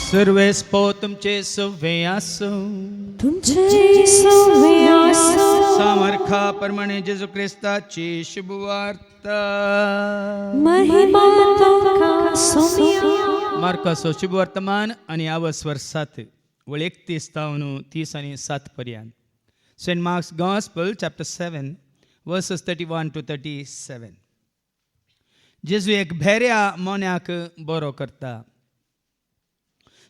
सर्वेस्पो तुमचे सवे असो, तुमचे सवे असो. सामर्था परमाणे जेजू ख्रिस्ताची शुभवार्ता. महिमा तुमका सोमिया. मार्कासो शुभवर्तमान आणि आवस्वर 7 वळ 31 तावन 30 आणि 7 पर्यंत. Saint Mark's gospel chapter 7 verses 31 to 37. जेजू एक भेऱ्या मोन्याक बरो करता.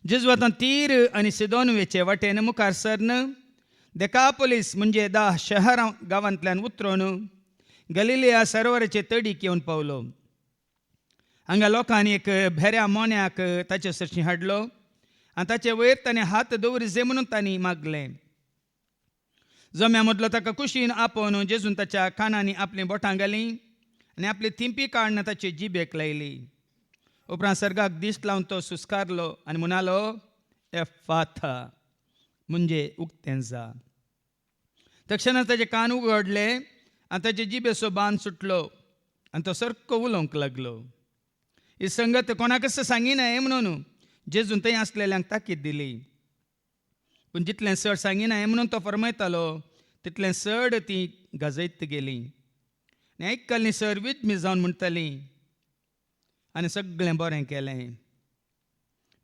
जेजू आतां तीर आनी सिदोनवेचे वाटेन मुखार सरन देकापोलीस म्हणजे 10 शहरां गांवांतल्यान उतरून गलिलिया सरोवराचे तडीक येवन पावलो. हांगा लोकांनी एक भेऱ्या मोन्याक ताचे सरशी हाडलो आनी ताचे वयर ताणें हात दवरचे म्हणून तांणी मागलें. जम्या मदलो ताका कुशीन आपोवन जेजून ताच्या कानांनी आपलीं बोटां घालीं आनी आपली थिंपी काडून ताचे जिबेक लायली. उपरांत सर्गाक दिश्ट लावन तो सुस्कारलो आनी म्हणालो, एफाथा, म्हणजे उक्तें जा. तक्षणात ताचे कान उगडले आनी ताचे जिबेचो बांद सुटलो आनी तो सारको उलोवंक लागलो. ही संगत कोणाकच सांगिनाय म्हणून जेजून थंय आसलेल्यांक ताकीद दिली. पूण जितलें चड सांगिनाय म्हणून तो फरमायतालो तितलें चड ती गाजयत गेली. आनी आयकल्लीं सर विजमी जावन म्हणटालीं आनी सगळें बरें केलें.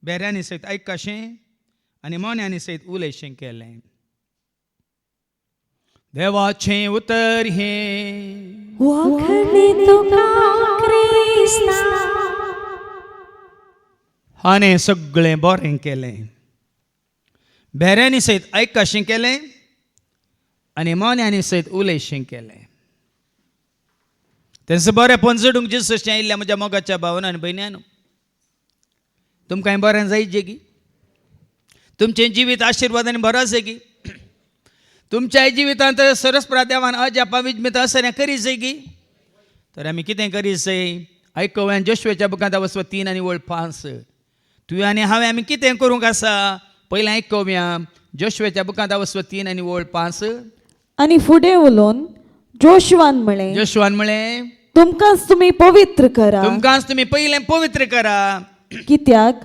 बेऱ्यांनी सयत आयकशें आनी मोन्यांनी सयत उलयशें केलें. देवाचें उतर हें वखणी तुका क्रिस्ता. हाणें सगळें बरें केलें. बेऱ्यांनी सयत आयकशें केलें आनी मोन्यांनी सयत उलयशें केलें. तेंच बरें पंचडूंक जेजूचे आयिल्ल्या म्हज्या मोगाच्या भावांनो आनी भयण्यांनो, तुमकां बरें जायत गी. तुमचें जिवीत आशिर्वादांनी भर आसा गी. तुमच्या जिवितांत सरस्प्रा देवान अजापा विजमित आसना करी जाय गी. तर आमी कितें करी जाय? आयकून जोशुआच्या बुकांत वचप 3 आनी वळ 5. तुवें आनी हांवें आमी कितें करूंक आसा? पयलें आयकुया. जोशुआच्या बुकांत वचप 3 आनी वळ 5. आणि फुडें उलोवन जोशुआन म्हळें, तुमकांच तुमी पवित्र करा. तुमकांच तुमी पयलें पवित्र करा. कित्याक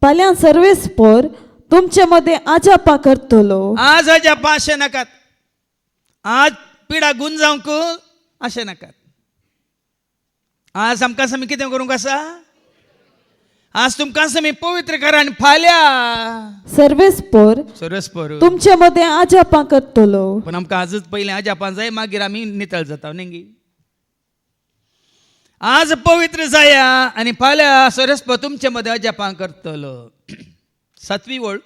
फाल्यां सर्वेस्पोर तुमचे मदें आजापा करतलो. आज अजापा अशें नाकात. आज पिडा गुंजावंक अशें नाकात. आज आमकां आमी कितें करूंक आसा? आज तुमकां आमी पवित्र करा आनी फाल्यां सर्वेस्पोर तुमचे मदें आजापा करतलो. पण आमकां आजच पयलें आजापा जाय, मागीर आमी नितळ जाता न्ही. आज पवित्र जाया आनी फाल्यां सरस्प तुमचे मदें अजापा करतलो. 7वी वळ.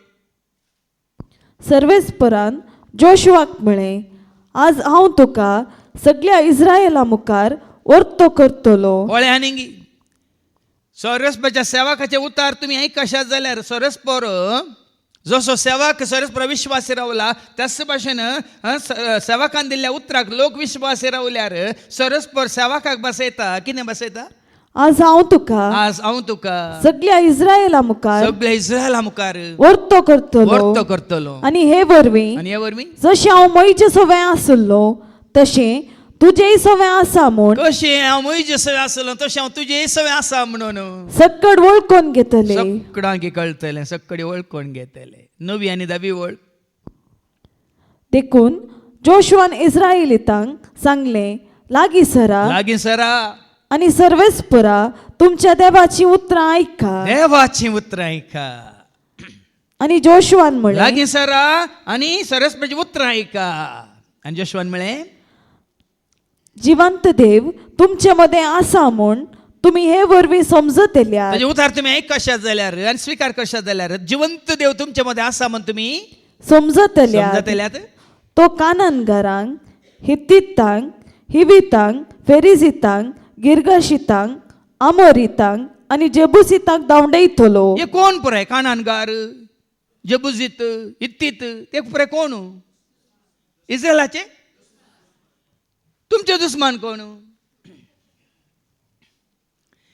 सर्वेस्परान जोशुआक म्हळें, आज हांव तुका सगळ्या इस्रायेला मुखार वर्तो करतलो. वळ्या न्ही. सरस्पाच्या सेवकाचे उतार तुमी आयकशात जाल्यार सरस्पर जसो सेवक सरस्पर विश्वासी रावला त्याच भाशेन सेवकान दिल्ल्या उतराक लोक विश्वासी रावल्यार सरस्पर सेवकाक बसयता. कितें बसयता? आज हांव तुका सगळ्या इस्रायेला मुखार वर्तो करतलो. आनी हे वरवीं जशें हांव मोइजे सवें आसलो तशें तुजेय सवें आसा म्हूण. कशें हांव मोइजे सवें आसलो तशें हांव तुजेय सवें आसा म्हणून सक्कड वळखून घेतले. सक्कडांक कळटलें, सक्कडी वळखून घेतले. 9वी आनी 10वी वळ. देखून जोशुआन इस्रायेलीतांक सांगलें, लागीं सरा आनी सर्वेस्परा तुमच्या देवाची उतरां आयका. आनी जोशुआन म्हळें, लागीं सरा आनी सरस्वतीची उतरां आयका. आनी जोशुआन म्हळें, जिवंत देव तुमचे मदें आसा म्हूण तुमी हे वरवीं समजत येल्यात. ताजे उतार तुमी आयकशात जाल्यार आनी स्विकार करशात जाल्यार जिवंत देव तुमचे मदें आसा म्हूण तुमी समजत येल्यात. तो कानानगारांक, हित्तीतांक, हिवीतांक, फेरिजीतांक, गिर्गाशीतांक, आमोरीतांक आनी जेबुसीतांक धांवडयतलो. हे कोण पुराय? कानानगार, जेबुजीत, हित्तीत, ते पुराय कोण? इस्रायलाचे तुमचे दुस्मान कोण?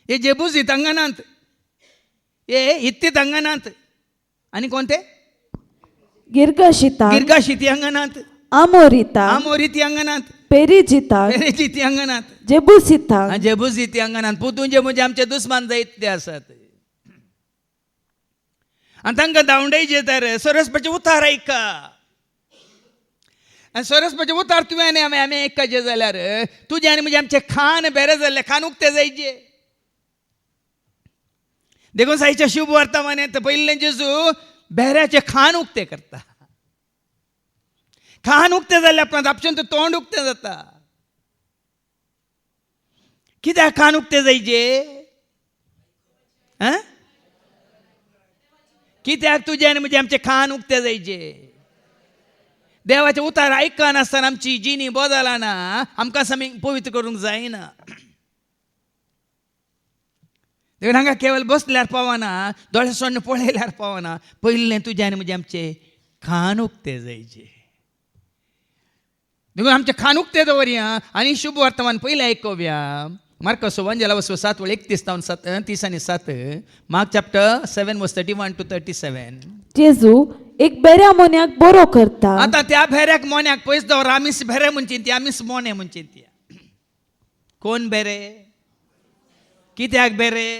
हे जेबुजीत हांगानात, हे हित्तीत हांगानात, आनी कोणते? गिर्गाशीती हांगानात, आमोरीती हांगानात, पेरिजीती हांगानात, जेबुसीती हांगानात. पुतूंचे म्हणजे आमचे दुस्मान जायत ते आसात. आनी तांकां धांवडायचे तर सरस्वतीचे उतार ऐका आनी सरस्वतीचे उतार तुवें आनी आमी ऐकचे जाल्यार तुजें आनी म्हजें आमचें खान बेरे जाल्लें खान उक्तें जायचें देखून सायच्या शुभ वर्तमानांत पयलें जेजू बेऱ्याचें खान उक्तें करता खान उक्तें जाल्ल्या उपरांत आपशें तोंड उक्तें जाता कित्याक खान उक्तें जायचें कित्याक तुजें आनी म्हजें आमचें खान उक्तें जायचें देवाचें उतार आयकनासतना आमची जिणी बदलना आमकां आमी पवित्र करूंक जायना देखून हांगा केवळ बसल्यार पावना दोळे सोडून पळयल्यार पावना पयलें तुजें आनी म्हजें आमचें खान उक्तें जायचें देखून आमचें खान उक्तें दवरया आनी शुभ वर्तमान पयलें आयकोवया मार्कस वंजला वचो 7:31-30 मार्क चॅप्टर 7:31-37 जेजू एक बेऱ्या मोन्याक बरो करता आता त्या भेऱ्याक मोन्याक पयस दवर आमीच भेरे म्हणची ती आमीच मोने म्हणची ती कोण बेरे कित्याक बेरे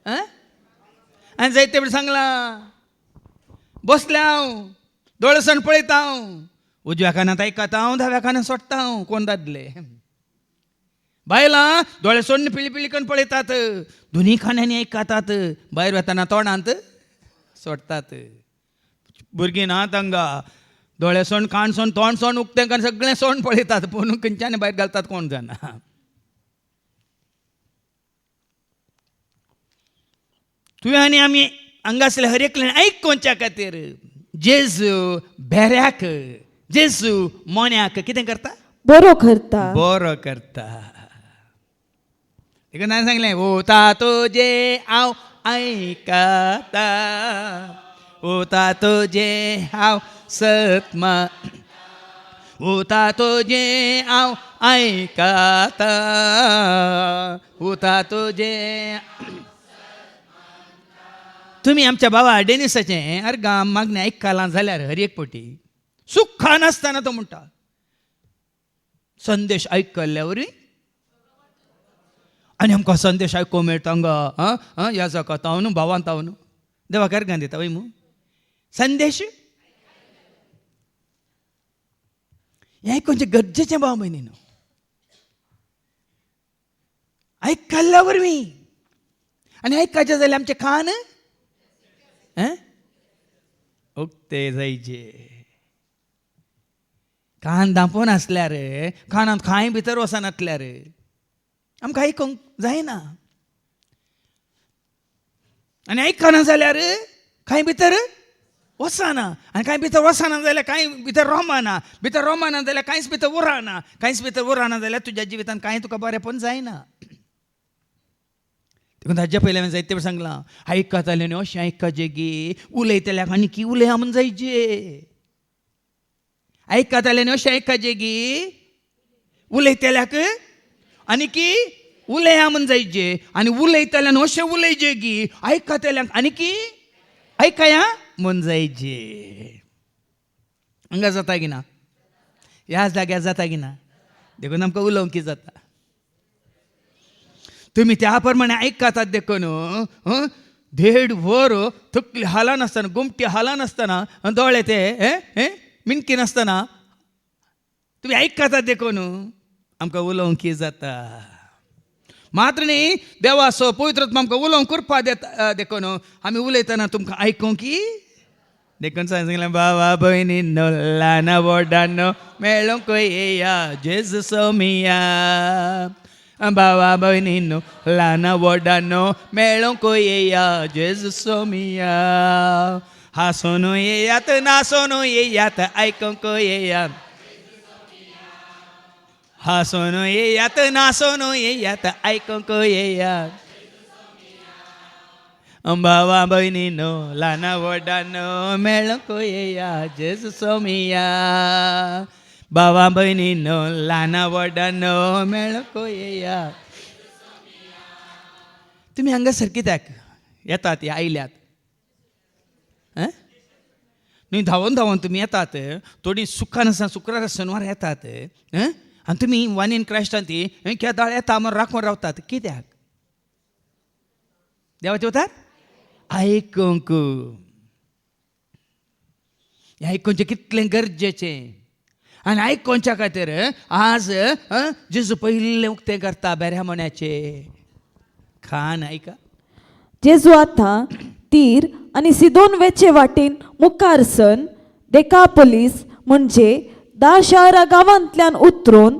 आनी जायते वेळ सांगला बसल्या हांव दोळे सण पळयता हांव उजव्या कानात आयकता हांव दाव्या कानात सोडटा हांव कोण दादले बायलां दोळे सोडून पिळी पिळी करून पळयतात दोनी खांद्यांनी आयकतात भायर वतना तोंडांत सोडतात भुरगीं ना तांकां दोळे सोड कान सोड तोंड सोड उक्तें करून सगळें सोड पळयतात पूण खंयच्यानी भायर घालतात कोण जाणा तुवें आनी आमी हांगासले हर एकल्यान आयकोवच्या खातीर जेजू बेऱ्याक जेजू मोन्याक कितें करता बरो करता बरो करता देखून हांवें सांगलें ओता तुजें हांव आयकता ओता तुजें हांव सतमा ओता तुजें हांव आयकता ओता तुजें तुमी आमच्या बाबा डेनिसाचें अर्गां मागणें आयकलां जाल्यार हर एक फावटी सुखान आसतना तो म्हणटा संदेश आयकल्ल्या वरी आनी आमकां संदेश आयकूंक मेळटा हांगा ह्या जगात हांव न्हू भावांत हांव न्हू देवाक अर्गां दिता वय मू संदेश हें आयकूचें गरजेचें भाव भयणी न्हू आयकल्ल्या वरवीं आनी आयकचें जाल्यार आमचें खान उक्तें जायचें कान धांपून आसल्यार कानांत कांय भितर वचनासल्यार आमकां आयकूंक जायना आनी आयकना जाल्यार कांय भितर वचना आनी कांय भितर वचना जाल्यार कांय भितर रोमाना जाल्यार कांयच भितर उरना कांयच भितर उरना जाल्यार तुज्या जिवितांत कांय तुका बरेंपण जायना देखून ताजे पयलीं हांवें जायते सांगलां आयकताले न्ही अशें आयकचें गी उलयतल्याक आनी की उलया म्हूण जायचें आयकताले न्ही अशें आयकचें गी उलयतल्याक आनी की उलया म्हूण जायचें आनी उलयतल्यान अशें उलयचें गी आयकतल्यांक आनी की आयकया म्हूण जायचें हांगा जाता की ना ह्या जाग्यार जाता की ना देखून आमकां उलोवंक जाता तुमी त्या प्रमाणे आयकतात देखून देड वर तकली हालनासतना गुमटी हालनासतना दोळे ते मिनकी नासतना तुमी आयकतात देखून आमकां उलोवंक जाता मात्र न्ही देवा सो पवित्र आमकां उलोवंक करपा देता देखून आमी उलयतना तुमकां आयकूंक देखून सांगलें बाबा भयणींनो ल्हान व्हडांनो मेळूंक येया जेजू सोमिया बाबा भयणींनो ल्हान व्हडांनो मेळूंक येया जेजू सोमिया हांसून येयात नासून येयात आयकूंक येया हांसून येयात नासून येयात आयकूंक येया बाबा भयणींनो ल्हान व्हडांनो मेळूंक येया जेजू सोमिया बाबा भयणींनो ल्हान व्हडांनो मेळूंक येया तुमी हांगासर कित्याक येतात हे आयल्यात न्ही धांवून धांवून तुमी येतात थोडी सुखान आसा शुक्रार शेनवार येतात आनी तुमी वन इन क्रायस्टांत केदाळ येता म्हूण राखून रावतात कित्याक देवाचे उतार आयकूंक. आयकोवचें कितलें गरजेचें. आनी आयकोवच्या खातीर आज जेजू पयलें उक्तें करता बेऱ्या मोण्याचें खान. आयका, जेजू आता तीर आणि सिदोन वेचे वाटेन मुखार सन देकापोलीस म्हणजे 10 शहरा गावांतल्यान उतरून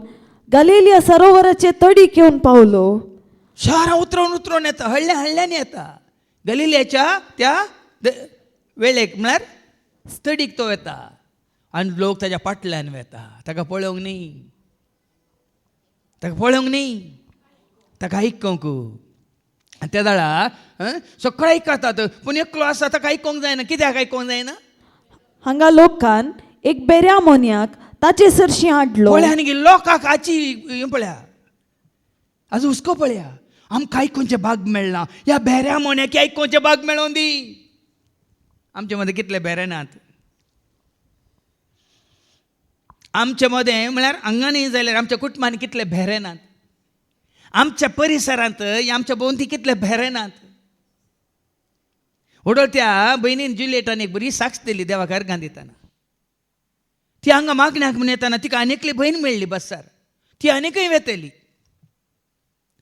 गलिलिया सरोवराचे तडीक येवन पावलो. शारा उतरवून येता, हळल्यान येता. गलिलियाच्या त्या वेळेक म्हळ्यार स्थडीक तो येता आनी लोक ताच्या फाटल्यान वेता. ताका पळोवंक न्ही, ताका आयकूंक. आनी त्या दाळा सगळें आयकतात, पूण एकलो आसा ताका आयकूंक जायना. कित्याक आयकूंक जायना? हांगा लोकान एक बेऱ्या मोन्याक ताचे सरशी हाडलो. पळया आनी लोकांक हाची पळया, आज हुस्को पळया. आमकां आयकोवचें भाग मेळना, ह्या बेऱ्या मोन्याक आयकोवचें भाग मेळोवन दी. आमचे मदें कितले बेरे नात. आमचे मदें म्हळ्यार हांगा न्ही जाल्यार आमच्या कुटुंबांनी कितले बेरे नात. आमच्या परिसरांत आमच्या भोंवती कितले बेरे नात. त्या भयणीन जुलियेटान एक बरी साक्ष दिली देवाक अर्गां दिताना. ती हांगा मागण्याक म्हूण येताना तिका आनीकली भयण मेळ्ळी बसार. ती आनीकय वेतली,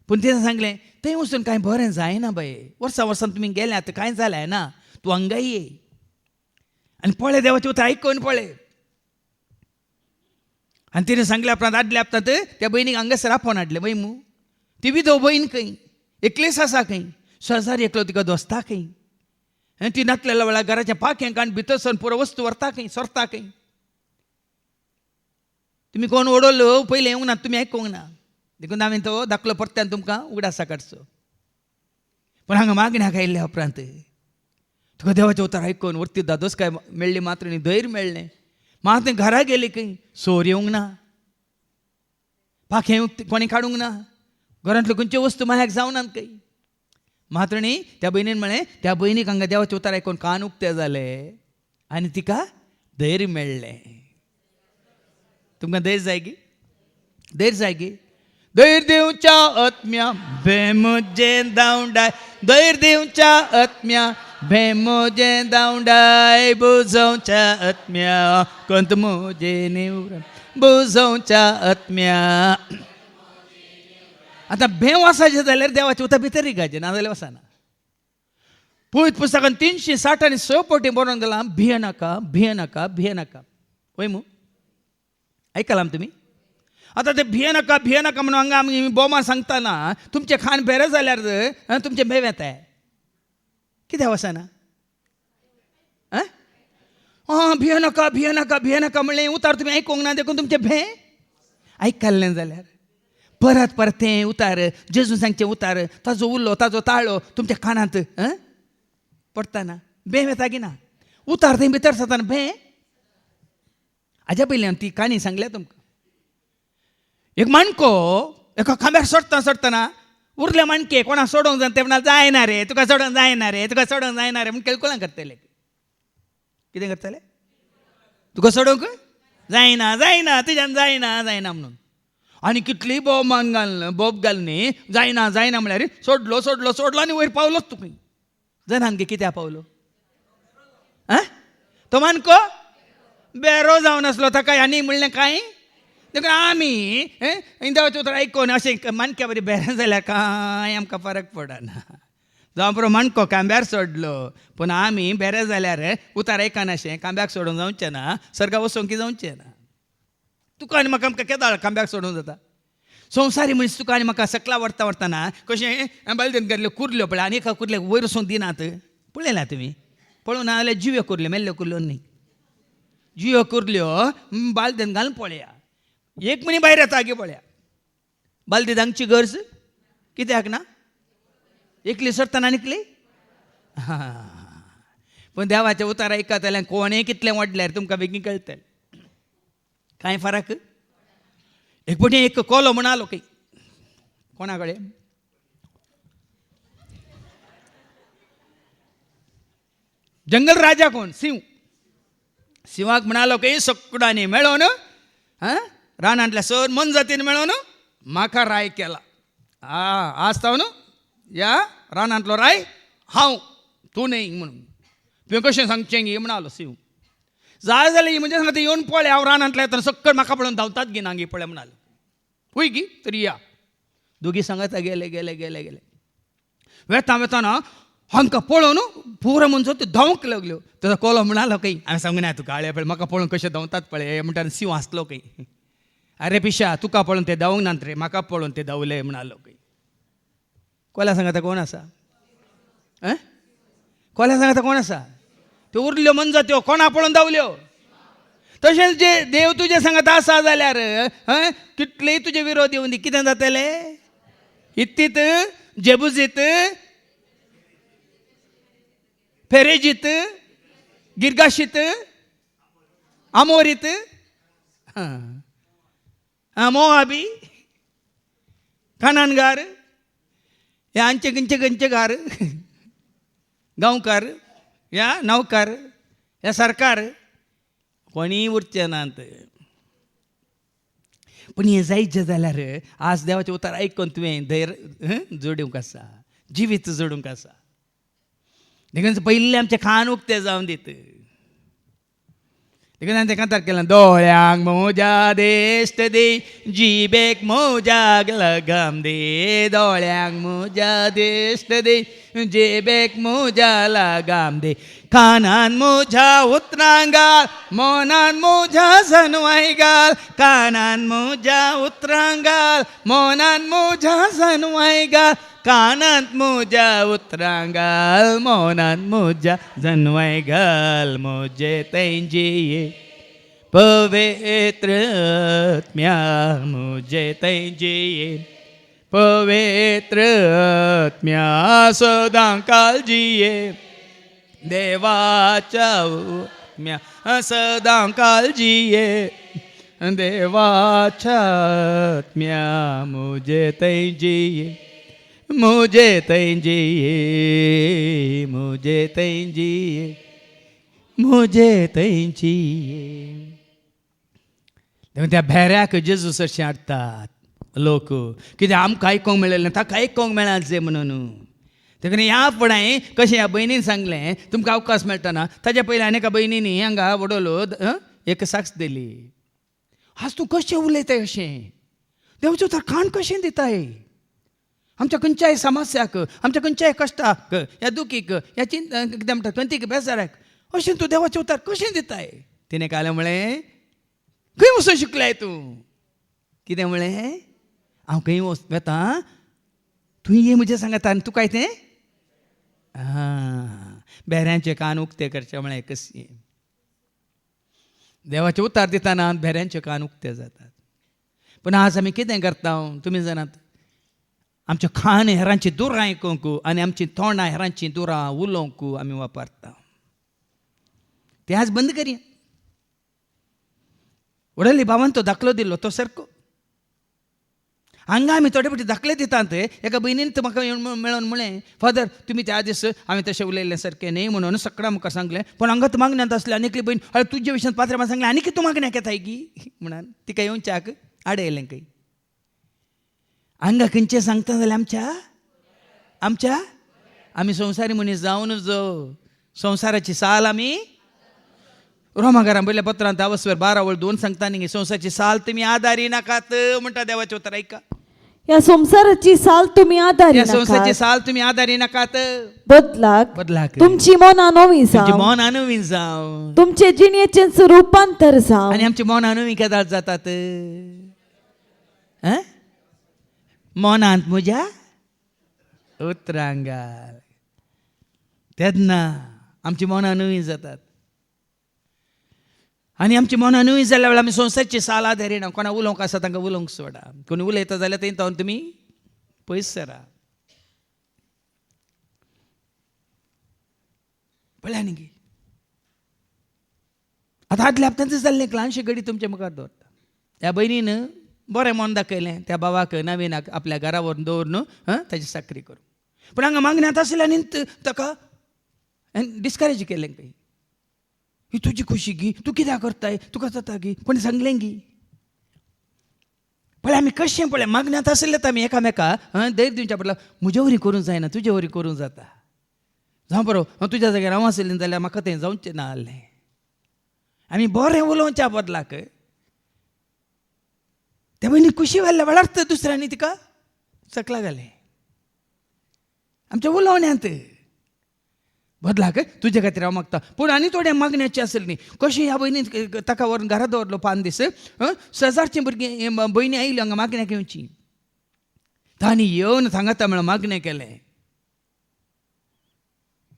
पूण तिणें सांगलें थंय वचून कांय बरें जायना बाये. वर्सां तुमी गेल्यात, कांय जालें ना. तूं हांगा ये आनी पळय देवाचें उतर आयकून पळय. आनी तिणें सांगल्या उपरांत आदल्या आपतात त्या भयणीक हांगासर आपोवन हाडलें. वयमू ती विधव भयण खंय, एकलीच आसा खंय, शेजारी एकलो तिका दोस्ता खंय. ती नातलेल्या वेळार घराच्या पाक्यांक आनी भितर सावन पुरो वस्तू व्हरता खंय, सोरता खंय. तुमी कोण ओडलो पयलें येवंक ना, तुमी आयकूंक ना. देखून हांवें तो दाखलो परत्यान तुमकां उगडासा काडचो. पूण हांगा मागण्याक आयिल्ल्या उपरांत तुका देवाचें उतर आयकून वरती दादोसकाय मेळ्ळी मात्र न्ही, धैर्य मेळ्ळें. मात घरा गेली खंय, सोर येवंक ना, पाखें कोणी काडूंक ना, घरांतल्यो खंयच्यो वस्तू मायाक जावनात खंय. मात्र न्ही त्या भयणीन म्हळें, त्या भयणीक हांगा देवाचें उतर आयकून कान उक्ते जाले आनी तिका धैर्य मेळ्ळें. तुमकां धैर्य जाय गी, धैर्य जाय गी. धैर्य दिवच्या आत्म्या भेमोजे दावंडाय, धैर्य दिवच्या आत्म्या भेमोजे दावंडाय, बुजोवच्या आत्म्या कंत मोजे निवरण, बुजोवच्या आत्म्या. आतां भेव आसाचें जाल्यार देवाचें उतर भितर रिगाचें, ना जाल्यार वचना. पळयत पुस्तकान 366 फावटी बरोवन गेलां भिये नाका, भिये नाका, भिये नाका. वय मू आयकलां तुमी. आतां ते भिये नाका म्हणून हांगा आमी बोमा सांगतना तुमचें खाण बेरें जाल्यार तुमचें भेव येताय. कित्याक वचना? भिये नाका म्हणलें उतार तुमी आयकूंक ना, देखून तुमचें भे आयकल्लें जाल्यार परत तें उतार, जेजू सांगचें उतार, ताजो उल्लो ताजो ताळो तुमच्या कानांत पडटाना भेव येता की ना? उतार थंय भितर जाताना भे. हाज्या पयलीं हांवें ती काणी सांगल्या तुमकां. एक माणको एका खांब्यार सोडटना उरल्या माणके कोणाक सोडोंक जाय ते म्हणा जायना रे, तुका सोडोंक जायना रे, तुका सोडोंक जायना रे म्हूण केळकुलां करतले. कितें करतले? तुका सोडोंक जायना, जायना तुज्यान जायना म्हणून. आनी कितलीय बोब घालनी जायना म्हळ्यार सोडलो आनी वयर पावलोच तुमी. जाणान गे कित्याक पावलो? तो माणको बेरो जावन आसलो, ताका आनी म्हणलें कांय. देखून आमी देवाचें उतर आयकून अशें माणक्या बरी बेरें जाल्यार कांय आमकां फरक पडना. जावं बरो माणको कांब्यार सोडलो, पूण आमी बेरें जाल्यार उतार आयकना अशें कांब्याक सोडून जावचें ना, सर्गा वचोंक जावचें ना. तुका आनी म्हाका आमकां केदाळ कांब्याक सोडूंक जाता? संवसारी मनीस तुका आनी म्हाका सकला व्हरतना कशें बालदेन गेल्ल्यो कुर्ल्यो पळय आनी एका कुर्ल्याक वयर वचूंक दिनात. पळयला तुमी? पळोवं ना जाल्यार जिव्यो कुर्ल्यो, मेल्ल्यो कुर्ल्यो न्ही, जिव्यो कुर्ल्यो बालदेन घालून पळया. एक मनी भायर येता गे पळया. बालदी धांगची गरज कित्याक ना? एकली सरतना निकली. पूण देवाचें उतार आयकत जाल्यार कोणें कितलें वाडल्यार तुमकां बेगीन कळटलें. कांय फरक. एक पटी एक कोलो म्हणालो खंय कोणा कडेन, जंगल राजा कोण? शिवाक म्हणालो खंय सगळ्यांनी मेळोन रानांतल्या सर मन जातीन मेळोन म्हाका राय केला. आज तावन ह्या रानांतलो राय हांव तूं न्ही म्हणून तुवें कशें सांगचें गे म्हणून आलो शिव. जाय जाल्यार म्हणजे सांगता येवन पळय हांव रानांतल्या येताना सक्कळ म्हाका पळोवन धांवतात गे नांगी पळय म्हणालो. हुंय गी तरी या. दोगी सांगाता गेले गेले गेले गेले वेता वेताना हांकां पळोवन पुरो मनसो त्यो धांवंक लागल्यो. ताजो कोलो म्हणालो खंय हांवें सांगून ना तुका आळे पळय म्हाका पळोवन कशें धांवतात पळय म्हणटा शिव हांसलो खंय. अरे पिशा तुका पळोवन ते धांवंक नात रे म्हाका पळोवन ते धांवले म्हणालो खंय. कोल्या सांगाता कोण आसा कोल्या सांगाता कोण आसा त्यो उरल्यो मनजा त्यो कोणा पळोवन धांवल्यो. तशेंच जे देव तुजे सांगात आसा जाल्यार कितलेय तुजे विरोध येवन दी कितें जातलें. हित्तीत जेबुजीत फेरेजीत गिरगाशीत आमोरीत मोआबी कानानगार हे आंचे गंचे गंचेगार गांवकार या नौकार या सरकार कोणी उरचे नात. पण हे जायचे जाल्यार आज देवाचें उतर आयकून तुवें धैर्य जोडूंक आसा जिवीत जोडूंक आसा. देखून पयलीं आमचें खाण उक्तें जावन दीत. देखून हांवें तें कांतार केलें दोळ्यांक मोजा देश्ट दे जिबेक मोजाक लगाम दे. दोळ्यांक मोजा देश्ट दे जिबेक मोजा लगाम दे. कानान मोजा उतरां घाल मोनान मोजा सनवाय घाल. कानान मोजा उतरां घाल मोनान मोजा सनवाय घाल. कानांत मोजा उतरां घाल मोनान मोजा सनवाय घाल. मोजे तेंजिये पवित्र आत्म्या मोजे तेंजिये पवित्र आत्म्या सदां काळजिये देवाच्या आत्म्या सदां काळजिये देवाच्या आत्म्या मोजे तेंजिये मुझे तेंजिये मुझे तेंजिये मुझे तेंजिये. देखून त्या भेऱ्याक जेजूस अशें हाडटात लोक कित्याक आमकां आयकोंक मेळलें ना ताका आयकोंक मेळात जे म्हणून. देखून ह्या फुडें कशें ह्या भयणीन सांगलें तुमकां अवकाश मेळटना ताच्या पयलीं आनी एका भयणींनी हांगा वडोलो एक साक्ष दिली. आज तूं कशें उलयताय अशें देवाचें उतर काण कशें दिताय. आमच्या खंयच्याय समस्याक आमच्या खंयच्याय कश्टाक ह्या दुखीक ह्या चिंता कितें म्हणटा चंतीक बेजाराक अशें तूं देवाचें उतर कशें दिताय. तिणें कालें म्हळें खंय वचून शिकलाय तूं. कितें म्हळें हांव खंय वेता तुवें ये म्हजें सांगात आनी तुका तें बेऱ्यांचे कान उक्ते करचे म्हळें कशी. देवाचें उतर दितना बेऱ्यांचे कान उक्ते जातात. पूण आज आमी कितें करता तुमी जाणात आमचें खाण हेरांची दुरां आयकूंक आनी आमचीं तोंडां हेरांची दुरां उलोवंक आमी वापरता. तें आज बंद करया. उडयली भावान तो दाखलो दिल्लो तो सारको. हांगा आमी थोडे फावटी दाखले दितात. एका भयणीन म्हाका मेळोन म्हळें फादर तुमी त्या दीस हांवें तशें उलयल्लें सारकें न्ही म्हणून सकाळीं म्हाका सांगलें पण हांगा मागण्यांत आसलें आनी एकली भयण हय तुजे विशयान पात्रे म्हाका सांगलें आनी कितें तूं मागण्याक येताय गी म्हणून तिका येवच्याक आडयलें खंय. हांगा खंयचें सांगता जाल्यार आमच्या आमी संवसारी मनीस जावन जो संवसाराची साल आमी रोमाकारां पयल्या पत्रांत अवस्वर 12:2 सांगता न्ही संवसाराची साल तुमी आदारी नाकात म्हणटा देवाचें उतर ऐका. या संसाराची साल तुम्ही आदारी नाकात. संसाराची साल तुमी आदारी नाकात बदलाक तुमची मोना नवी तुमची मोना नवी जावं तुमचे जिणेचें रुपांतर जावं. आनी आमची मोना नवी केदार जातात मोनांत म्हज्या उतरां घाल. तेन्ना आमची मोना नवी जातात. आनी आमची मोना नवी जाल्या वेळार आमी संवसाराची साल आदारिना. कोणा उलोवंक आसा तांकां उलोवंक सोडा. कोणी उलयता जाल्यार थंय तावन तुमी पयस सरा. पळया न्ही आतां आदल्या हप्त्यांत जाल्लें एक ल्हानशी घडी तुमच्या मुखार दवरता. ह्या भयणीन बरें मन दाखयलें त्या भावाक नवीनाक आपल्या घरा व्हरून दवरून ताची साखरी करूं. पूण हांगा मागण्यांत आसलें आनी ताका डिस्करेज केलें खंय. ही तुजी खुशी गी तूं कित्याक करताय तुका जाता गी कोणी सांगलें गी. पळय आमी कशें पळय मागण्यांत आसलें आमी एकामेका धैर्य दिवच्या पडला म्हजे वरी करूंक जायना तुजे वरी करूंक जाता. जावं बरो तुज्या जाग्यार हांव आसलें जाल्यार म्हाका थंय जावचें ना आसलें. आमी बरें उलोवच्या बदलाक त्या भयणी खुशी व्हेल्ल्या वेळार दुसऱ्यांनी तिका चकला घालें आमच्या उलोवण्यांत. बदलाक तुजे खातीर हांव मागता. पूण आनी थोड्या मागण्याची आसली न्ही. कशें ह्या भयणीन ताका व्हरून घरा दवरलो 5 दीस. शेजारचीं भुरगीं भयणी आयली हांगा मागण्या घेवची. तांणी येवन सांगाता म्हणून मागणें केलें.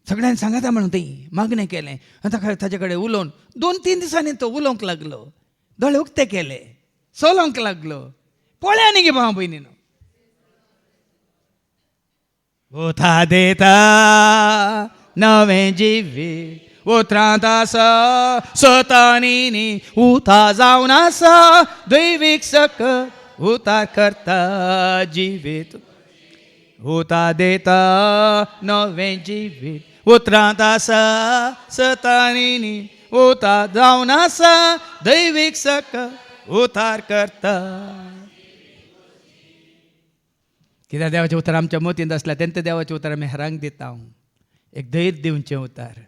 सगळ्यांनी सांगाता म्हणून थंय मागणें केलें. आनी ताका ताजे कडेन उलोवन 2-3 दिसांनी तो उलोवंक लागलो. दोळे उक्ते केले, सोलोवंक लागलो. पळया न्ही गे भाव भयणीनो. उथा देता नवें जिवीत उतरांत आसा सतांनी उथा जावन आसा दैवीक सकत उतार करता जिवीत. उथा देता नवें जिवीत उतरांत आसा सतांनी उथा जावन आसा दैवीक सकत उतार करता. कित्याक देवाचें उतर आमच्या मोतींत आसल्या तेन्ना देवाचें उतर आमी हेरांक दिता. हांव एक धैर्य दिवचें उतार,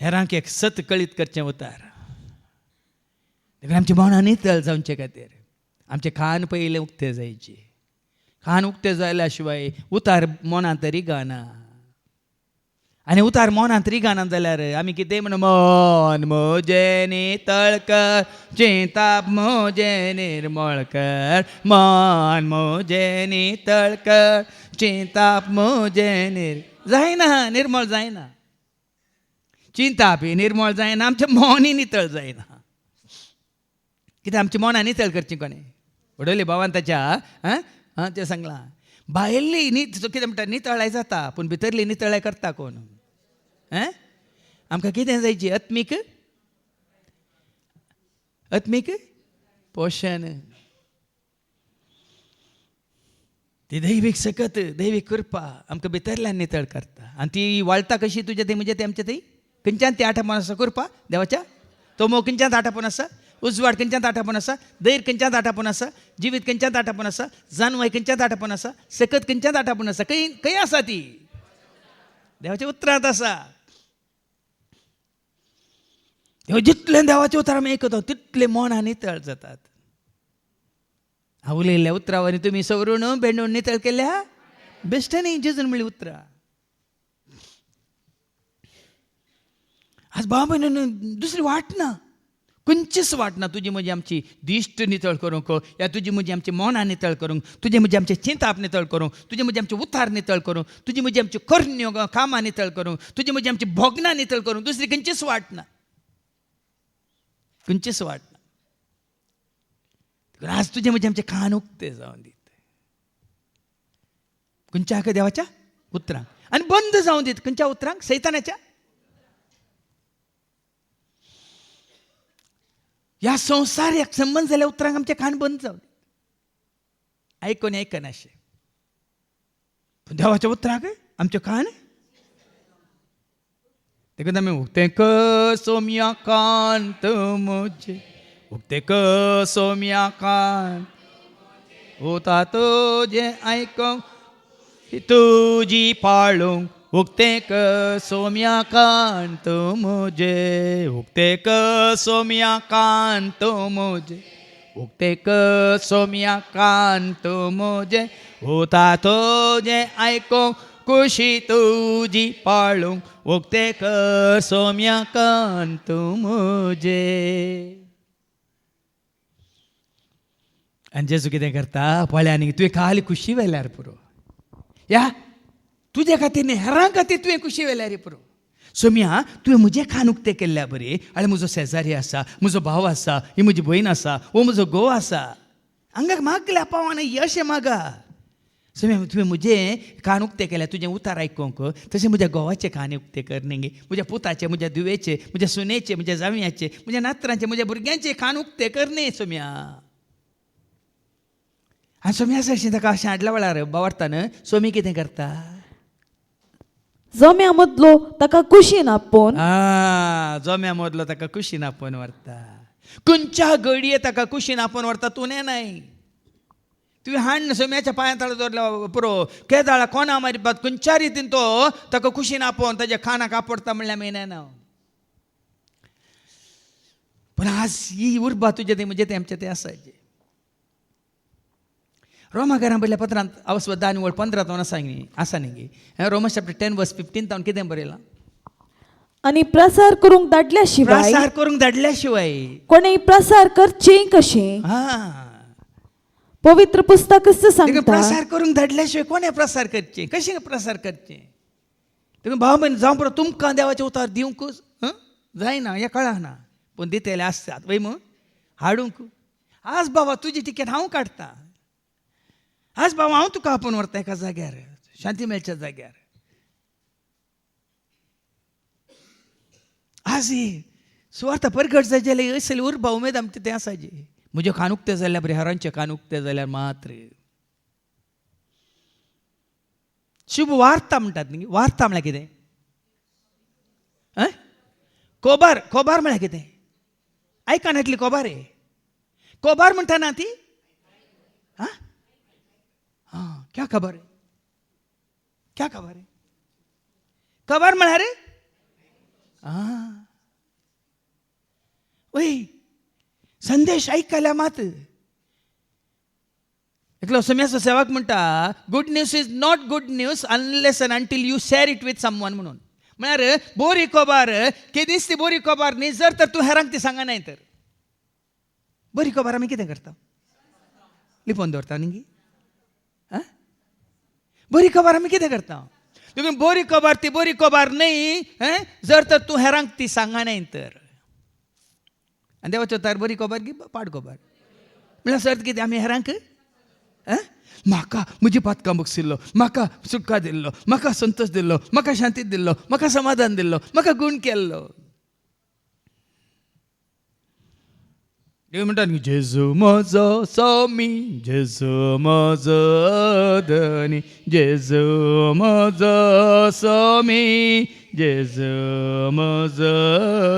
हेरांक एक सत कळीत करचें उतार. देखून आमच्या मनां नितळ जावचे खातीर आमचें कान पयलें उक्तें जायचें. कान उक्तें जाल्या शिवाय उतार मनांत रिगाना. आनी उतार मनांत रिगाना जाल्यार आमी कितें म्हण मन म्हजें नितळ कर चिंताप म्हजें निर्मळ कर. मन म्हजें नितळ कर चिंताप म्हजें जायना, निर्मळ जायना. चिंताप ही निर्मळ जायना, आमचें मनूय नितळ जायना. कित्याक आमचें मनां नितळ करचें कोणें? वडोली भावान ताच्या तें सांगलां भायल्ली कितें म्हणटा नितळाय जाता पूण भितरली नितळाय करता कोण? आमकां कितें जायची? आत्मीक पोशण. ती दैवीक सकत दैवीक कृपा आमकां भितरल्यान नितळ करता. आनी ती वाळटा कशी तुजे थंय म्हणजे ते आमचे थंय खंयच्यान ती आठापण आसा कृपा देवाच्या? तो मोग खंयच्यान आठापण आसा? उजवाड खंयच्यान आठापण आसा? धैर्य खंयच्यान आठापण आसा? जिवीत खंयच्यान आठापण आसा? जानवाय खंयच्यान आठापण आसा? सकत खंयच्यान आठापण आसा? खंय आसा ती? देवाच्या उतरांत आसा. जितले देवाचे उतर आमी आयकता तितले मनां नितळ जातात. हांव उलयल्ल्या उतरावरी तुमी सवरून बेंडून नितळ केल्या बेश्टे न्ही जेजून म्हणली उतरां. आज बाबा दुसरी वाट ना, खंयचीच वाट ना तुजी म्हजी आमची दिश्ट नितळ करूंक या तुजी म्हजी आमची मनां नितळ करूंक, तुजी म्हजी आमचे चिंताप नितळ करूंक, तुजी म्हजी आमचे उतार नितळ करूंक, तुजी म्हजी आमची कर्ण्यो कामां नितळ करूंक, तुजी म्हजी आमची भोगनां नितळ करूंक दुसरी खंयचीच वाट ना. खंयचीच वाट ना. आज तुजे म्हजे आमचे कान उक्ते जावन दीत खंयच्या देवाच्या उतरांक आनी बंद जावन दीत खंयच्या उतरांक? सैतानाच्या. ह्या संवसाराक संबंध जाल्या उतरांक आमचे कान बंद जावन आयकनाशे. पूण देवाच्या उतरांक आमचे कान देखून आमी उक्ते कर सोम्या कांत म्हजे उक्ते कर सोम्या कांत उता तुजें आयकूंक तुजी पाळूंक उक्ते कर सोम्या कांत म्हजे उक्ते कर सोम्या कांत म्हजे उक्ते कर सोम्या कांत म्हजे उता तुजें आयकूंक कुशी तुजी पाळूंक उक्ते कर सोम्या कांत म्हजे. आनी जेजू कितें करता पळयांनी तुवें खाली खुशी व्हेल्यार पुरो. या तुजे खातीर न्ही हेरां खातीर तुवें खुशी व्हेल्यार पुरो. सोम्या तुवें म्हजें कान उक्तें केल्ल्या बरें आनी म्हजो शेजारी आसा, म्हजो भाव आसा, ही म्हजी भयण आसा, हो म्हजो घोव आसा. हांगाक मागल्या पावाना यश मागा. सोम्या तुवें म्हजें कान उक्तें केल्या तुजें उतार आयकूंक तशें म्हज्या घोवाचें कान उक्तें कर न्ही, म्हज्या पुताचें, म्हज्या धुवेचें, म्हज्या सुनेचें, म्हज्या जावयाचें, म्हज्या नातरांचें, म्हज्या भुरग्यांचें कान उक्तें कर न्ही सोम्या. आनी सोम्या सरशीं ताका अशें हाडल्या वेळार बावरतान सोमी कितें करता? जम्या मदलो ताका कुशीन आपोवन जम्या मदलो ताका कुशीन आपोवन व्हरता. खंयच्या घडये ताका कुशीन आपोवन व्हरता तूं नाही. तुवें हाड सोम्याच्या पांया तळा दवरल्या पुरो केदाळा कोणा मारिपात खंयच्या रितीन तो ताका कुशीन आपोवन ताच्या खाणाक आपडता म्हणल्यार मेळना. पण आज ही उर्बा तुझे ते म्हणजे ते आमचे ते आसाचे. रोमाकारां बरयल्या पत्रांत अवस्वत 10:15 आसा न्ही रोमन्स चॅप्टर 10:15 कितें बरयलां. आणि प्रसार करूंक धाडल्या शिवाय कोणी प्रसार करचे कशें पवित्र पुस्तक सांगता. प्रसार करूंक धाडल्या शिवाय कोणे प्रसार करचे कशें प्रसार करचे. तुम्ही भाव बहीण जावं पडो तुमकां देवाचे उतार दिवंकूच जायना हें कळना पूण दितेले आसतात वय मग हाडूंक. आज बाबा तुजी टिकेट हांव काडटां. आज बाबा हांव तुका आपोवन व्हरता एका जाग्यार शांती मेळच्या जाग्यार. आज सुवार्थ परगट जाय जाल्यार असले उर्बा उमेद आमचे तें आसाचे. म्हजें कान उक्तें जाल्यार बरें हेरांचें कान उक्तें जाल्यार मात्र शुभ वार्ता म्हणटात न्ही. वार्ता म्हळ्यार कितें. कोबार कोबार म्हळ्यार कितें. आयकान येतली कोबार कोबार म्हणटा ना ती. क्या खबर है क्या खबर है. खबर म्हळ्यार वय संदेश ऐकल्या मात. एकलो सोम्याचो सेवक म्हणटा good news is not good news unless and until you share it with someone म्हणून. म्हळ्यार बोरी कोबार केदीस ती बोरी कोबार न्ही जर तर तूं हेरांक ती सांगा नाय तर. बरी कोबार आमी कितें करता लिपोवन दवरता न्ही. बरी खबर आमी कितें करता. तुम्ही बरी खबर ती बरी खबर न्ही जर तर तूं हेरांक ती सांगा नाय तर. आनी देवाचो तर बरी खबर की पाड खबर म्हळ्यार सर्त कितें आमी हेरांक म्हाका म्हजी पातकां बक्षिल्लो म्हाका सुटका दिल्लो म्हाका संतोश दिल्लो म्हाका शांती दिल्लो म्हाका समाधान दिल्लो म्हाका गूण केल्लो. देव म्हणटा न्ही जेजू म्हजो स्वामी जेजू म्हजो धनी जेजू म्हजो स्वामी जेजू म्हजो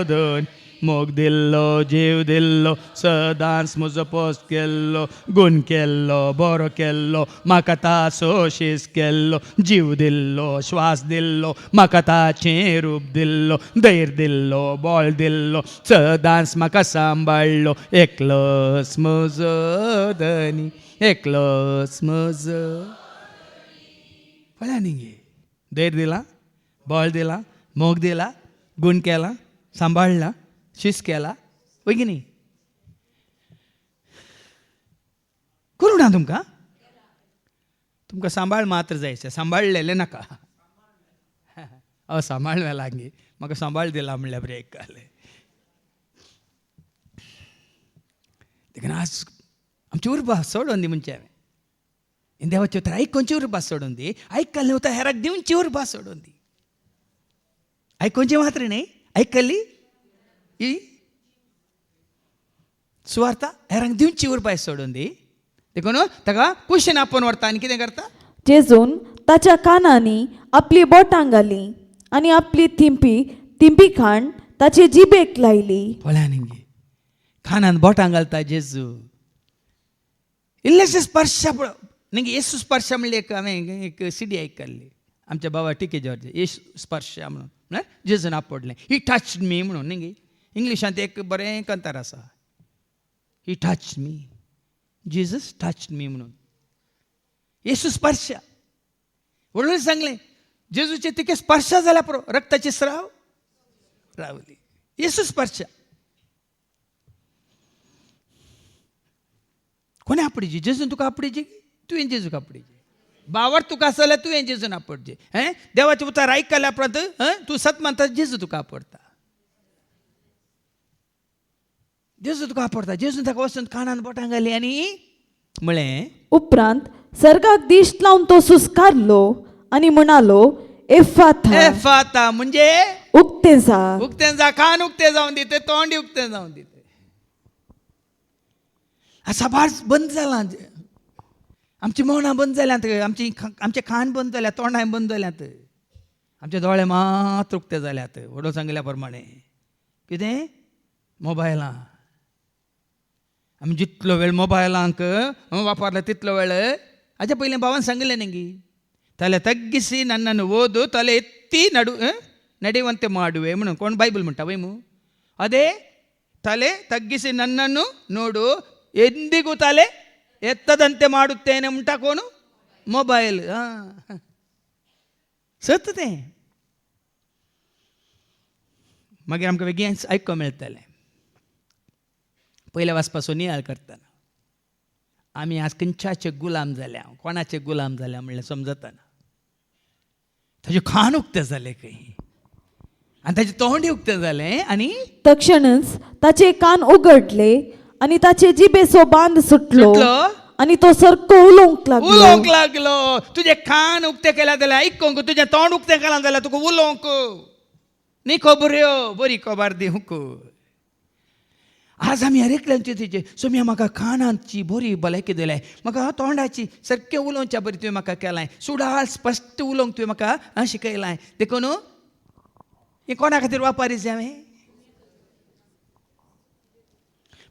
धनी. मोग दिल्लो जीव दिल्लो सदांच म्हजो पोस्ट केल्लो गूण केल्लो बरो केल्लो म्हाका ताचो शीस केल्लो जीव दिल्लो श्वास दिल्लो म्हाका ताचें रूप दिल्लो धैर्य दिल्लो बळ दिल्लो सदांच म्हाका सांबाळ्ळो एकलोच म्हजो धनी एकलोच म्हजो. कळ्ळें न्ही. धैर्य दिला बळ दिला मोग दिला गूण केला सांबाळला शिस्त केला वय की न्ही. करूं ना तुमकां सांबाळ मात्र जायचें सांबाळलेलें नाका. सांबाळ लागीं म्हाका सांबाळ दिला म्हणल्यार बरें आयकलें. देखून आज आमची उर्बा सोडून दी म्हणजे हांवें देवाची उतर आयकोनची उर्बा सोडून दी. आयकल्लें उतर हेराक दिवची उर्बा सोडून दी. आयकोनची मात्र न्ही आयकल्ली ही सुवार्ता हेरांक दिवची उर्बा सोडून दी. देखून ताका कुशीन आपोवन व्हरता आनी कितें करता. जेजून ताच्या कानांनी आपली बोटां घाली आनी आपली थिंपी खाण ताचे जिबेक लायली. पळया न्ही खानान बोटां घालता जेजू. इल्लेशे स्पर्श न्ही येसू स्पर्श म्हणले हांवें एक सीडी आयकल्ली आमच्या बाबा टिके जॉर्ज येसू स्पर्श म्हणून म्हळ्यार जेजून आपडलें. ही टच्ड मी म्हणून न्ही इंग्लिशांत एक बरें कंतार आसा ही touched me Jesus touched me म्हणून. येसू स्पर्श वडून सांगलें जेजूचे तिके स्पर्श जाल्या पुरो रक्ताची स्राव रावली. येसू स्पर्श कोणे आपडीची जेजून तुका आपडीची तुवें जेजूक आपडीची. बावर तुका आसा जाल्यार तुवें जेजून आपडचें. देवाचे उतार आयकल्या उपरांत तूं सत मानता जेजू तुका आपडटा. जेजू तुका आपडटा. जेजून ताका वचून कानान बोटां घाली आनी म्हळें. उपरांत सर्गाक दिश्ट लावन तो सुस्कारलो आनी म्हणालो एफाता. एफाता म्हणजे उक्तें जा. उक्तें जा. कान उक्तें जावन दिते तोंड उक्तें जावन दिते. साबार बंद जालां. आमची मौनां बंद जाल्यांत आमचे कान बंद जाल्यात तोंडाय बंद जाल्यांत आमचे दोळे मात्र उक्ते जाल्यात. वडो सांगल्या प्रमाणे कितें मोबायलां आमी जितलो वेळ मोबायलांक वापरला तितलो वेळ अजा पयलें भावान सांगलें नी ತಲೆ ತಗ್ಗಿಸಿ ನನ್ನನ್ನು ಓದು ತಲೆ ಎತ್ತಿ ನಡೆಯುವಂತೆ ಮಾಡುವೆ म्हणून कोण बायबल म्हणटा वयमू ಅದೇ ತಲೆ ತಗ್ಗಿಸಿ ನನ್ನನ್ನು ನೋಡು ಎಂದಿಗೂ ತಲೆ ಎತ್ತದಂತೆ ಮಾಡುತ್ತೇನೆ म्हणटा कोण मोबायल सत तें मागीर आमकां वेगळेंच आयको मेळटलें पयल्या वाचपाचो नियाळ करतना आमी आज खंयच्याचे गुलाम जाल्या कोणाचे गुलाम जाल्या म्हणल्यार समजतना ताजें खान उक्तें जालें खंय आनी ताजें तोंड उक्तें जालें आनी तक्षणच ताचे कान उगडले आणि ताचे जिबेचो बांध सुटलो आणि तो सारको उलोवंक लागलो तुजें कान उक्तें केल्या जाल्यार आयकूंक तुजें तोंड उक्तें केलां जाल्यार तुका उलोवंक न्ही खबऱ्यो बरी खबर दिवंक आज आमी आयकल्यांचे तेजे सोम्या म्हाका कानांची बरी भलायकी दिल्या म्हाका तोंडाची सारकें उलोवच्या बरी तुवें म्हाका केलां सुडाळ स्पश्ट उलोवंक तुवें म्हाका शिकयलां देखून हें कोणा खातीर वापरी हांवें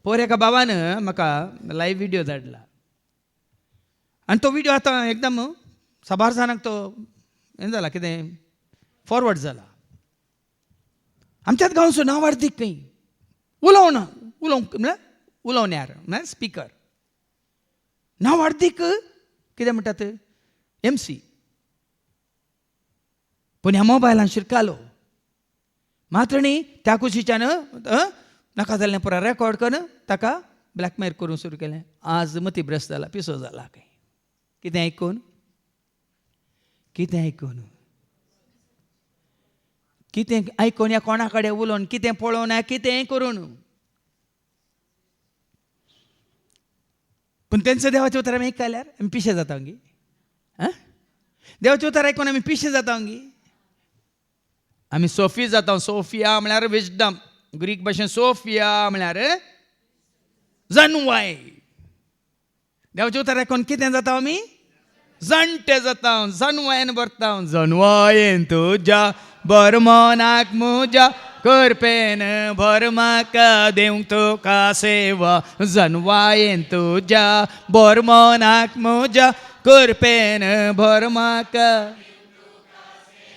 पयर एका बाबान म्हाका लायव्ह विडियो धाडला आनी तो विडियो आतां एकदम 1000 जाणांक तो हें जाला कितें फॉरवर्ड जाला आमच्याच गांवचो नांवार्थीक खंय उलोवंक म्हळ्यार उलोवण्यार म्हळ्यार स्पिकर नांवार्थीक कितें म्हणटात MC पूण ह्या मोबायलान शिरकालो मात्र न्ही त्या कुशीच्यान नाका जाल्लें पुरो रेकॉर्ड करून ताका ब्लॅकमेल करूंक सुरू केलें आज मतीभ्रश्ट जाला पिसो जाला खंय कितें आयकून या कोणा कडेन उलोवन कितें पळोवन कितें करून पूण तेंचं देवाचें उतर आमी आयकल्यार आमी पिशे जाता गी देवाचें उतर आयकून आमी पिशे जाता गी आमी सोफी जाता सोफिया म्हळ्यार विजडम ग्रीक भाशेन सोफिया म्हळ्यार जणवाय देवाचें उतर आयकून कितें जाता आमी जाणटे जाता जणवायेन भरता जणवायेन तुज्या बरमनाक म्हज्या करपेन भर म्हाका देवंक तुका सेवा जणवायेन तुज्या बरमनाक म्हज्या करपेन भर म्हाका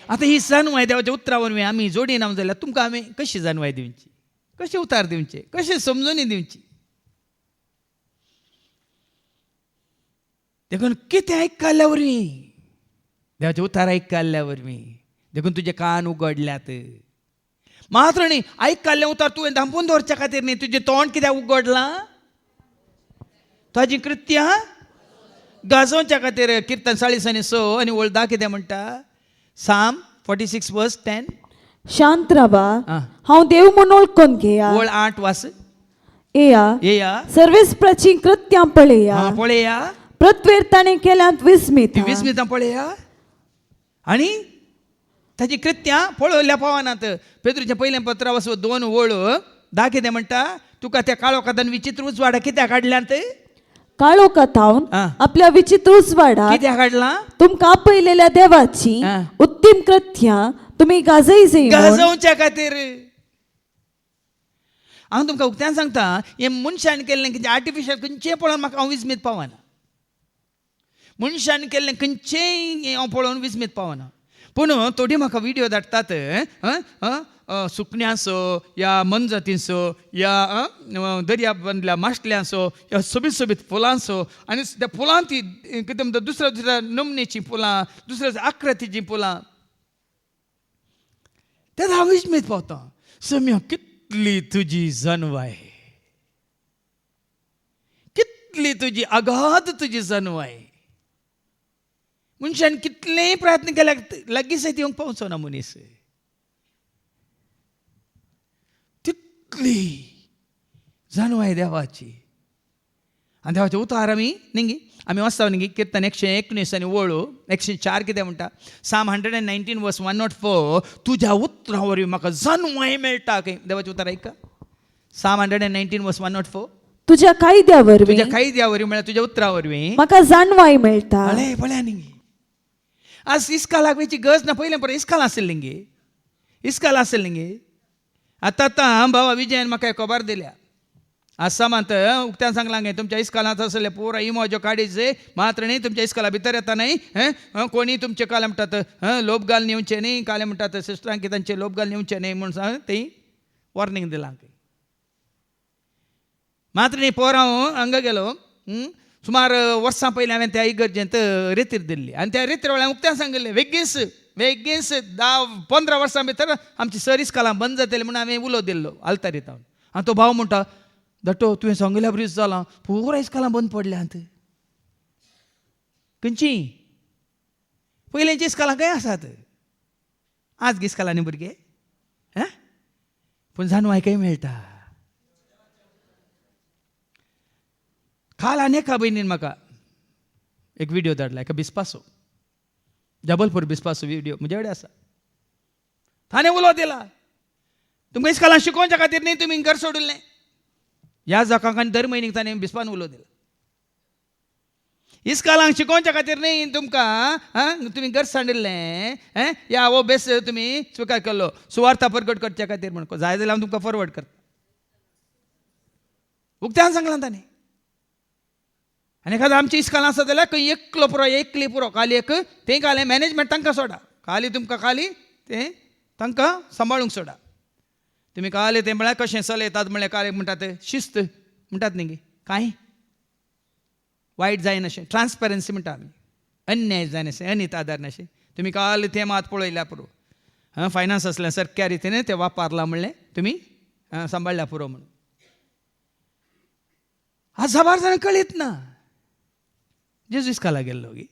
आतां ही जणवाय देवाच्या उतरा वरवीं आमी जोडिना जाल्यार तुमकां आमी कशी जणवाय दिवची कशें उतार दिवचे कशें समजुनी दिवची देखून कितें आयकल्ल्या वरवीं देवाचें उतार आयकल्ल्या वरवीं देखून तुजे कान उगडल्यात मात्र न्ही आयकल्लें उतार तुवें धांपून दवरच्या खातीर न्ही तुजें तोंड कित्याक उगडलां ताजीं कृत्यां गाजोवच्या खातीर किर्तन 46:6 आनी वळदा कितें म्हणटा साम 46 वर्स 10 शांत रावा हांव देव म्हूण ओळखून घेया वळ 8 वास येया सर्वेस्पराचीं कृत्यां पळया प्रतवेर ताणें केल्यांत विस्मितां पळया आनी ताची कृत्यां पळोवल्या पावनात पेद्रूचें पयलें पत्र वस 2 वळ 10 कितें म्हणटा तुका त्या काळो कातान विचित्र उजवाडा कित्याक काडल्यांत काळो कातावन आपल्या विचित्र उजवाडा कित्याक काडलां तुमकां आपयलेल्या देवाची उत्तम कृत्यां तुमी गाजोवच्या खातीर हांव तुमकां उक्त्यान सांगता हें मनशान केल्लें कितें आर्टिफिशियल खंयचें पळोवन म्हाका हांव विस्मीत पावना मनशान केल्लें खंयचेंय हांव पळोवन विस्मीत पावना पूण थोडी म्हाका विडियो धाडटात सुकण्यांचो या मनजातींचो या दर्या बांदल्या माश्टल्यांचो या सोबीत फुलांचो आनी त्या फुलां ती कितें म्हणटा दुसऱ्या नमनेचीं फुलां दुसऱ्या आकृतीचीं फुलां तें हांव विस्मीत पावता सम्या कितली तुजी जणवाय कितली तुजी अगाध तुजी जणवाय मनशान कितलेय प्रयत्न केल्यार लागींच येवंक पावचो ना मनीस तितली जणवाय देवाची आनी देवाचें उतार आमी आमी वाचता न्ही किर्तन 119 आनी वळू 104 कितें म्हणटा साम 119 वर्स 104 तुज्या उतरां वरवीं म्हाका जणवाय मेळटा खंय देवाचें उतार आयका साम 119 वर्स 104 तुज्या कायद्या वरवीं म्हळ्यार तुज्या उतरां वरवीं म्हाका जणवाय मेळटा पळया न्ही आज इस्कालाक वेची गरज ना पयलें परत इस्काल आसलें गे आतां भावा विजयान म्हाका खबर दिल्या असा मात उक्त्यान सांगला गे तुमच्या इस्कालांत असले पुरा इमोजो काडीचे मात्र न्ही तुमच्या इस्काला भितर येता नाही कोणी तुमचे काले म्हणटात लोभ घाल नेवचे न्ही काले म्हणटात सिस्टरांक तांचे लोभ घाल नेवचे न्ही म्हणून सांग ते वॉर्निंग दिलां मात्र न्ही पोरां हांगा गेलो सुमार वर्सां पयलीं हांवें त्या इगर्जेंत रेतीर दिल्ली आनी त्या रेतीर वेळार उक्त्यान सांगिल्लें बेगीस 10-15 वर्सां भितर आमची सर इस्कालां बंद जातली म्हणून हांवें उलो दिल्लो आल्तारीत आनी तो भाव म्हणटा दटो तुवें सांगिल्ल्या बरीच जालां पुरा इस्कालां बंद पडल्यांत खंयची पयलींची इस्कालां खंय आसात आज इस्कालां न्ही भुरगे पूण जाणू आयकाय मेळटा काल आनी एका भयणीन म्हाका एक व्हिडिओ धाडला एका बिस्पासो जबलपूर बिस्पासो व्हिडिओ म्हजे कडेन आसा ताणें उलो दिला तुमकां इस्कालां शिकोवच्या खातीर न्ही तुमी घर सोडिल्लें ह्या जकांक आनी दर म्हयन्याक ताणें बिस्पान उलो दिला इस्कालांक शिकोवच्या खातीर न्ही तुमकां तुमी घर सांडिल्लें या हो बेस तुमी स्विकार केल्लो सुवार्ता परगट करच्या खातीर म्हणून जाय जाल्यार हांव तुमकां फॉरवर्ड करता उक्त्यान सांगलां ताणें आनी एखादो आमची इस्कालां आसा जाल्यार खंय एकली पुरो खाली एक तें खालें मॅनेजमेंट तांकां सोडा खाली तुमकां खाली तें तांकां सांबाळूंक सोडा तुमी खाली तें म्हळ्यार कशें चलयतात म्हळ्यार काले म्हणटात शिस्त म्हणटात न्ही कांय वायट जायना अशें ट्रान्सपरन्सी म्हणटा आमी अन्याय जायनाशें अनित आदार नाशें तुमी काल तें मात पळयल्या पुरो फायनान्स आसलें सारक्या रितीन तें वापरलां म्हणलें तुमी सांबाळल्या पुरो म्हणून आज साबार जाणां कळीत ना जेजू इस्काला गेल्लो गी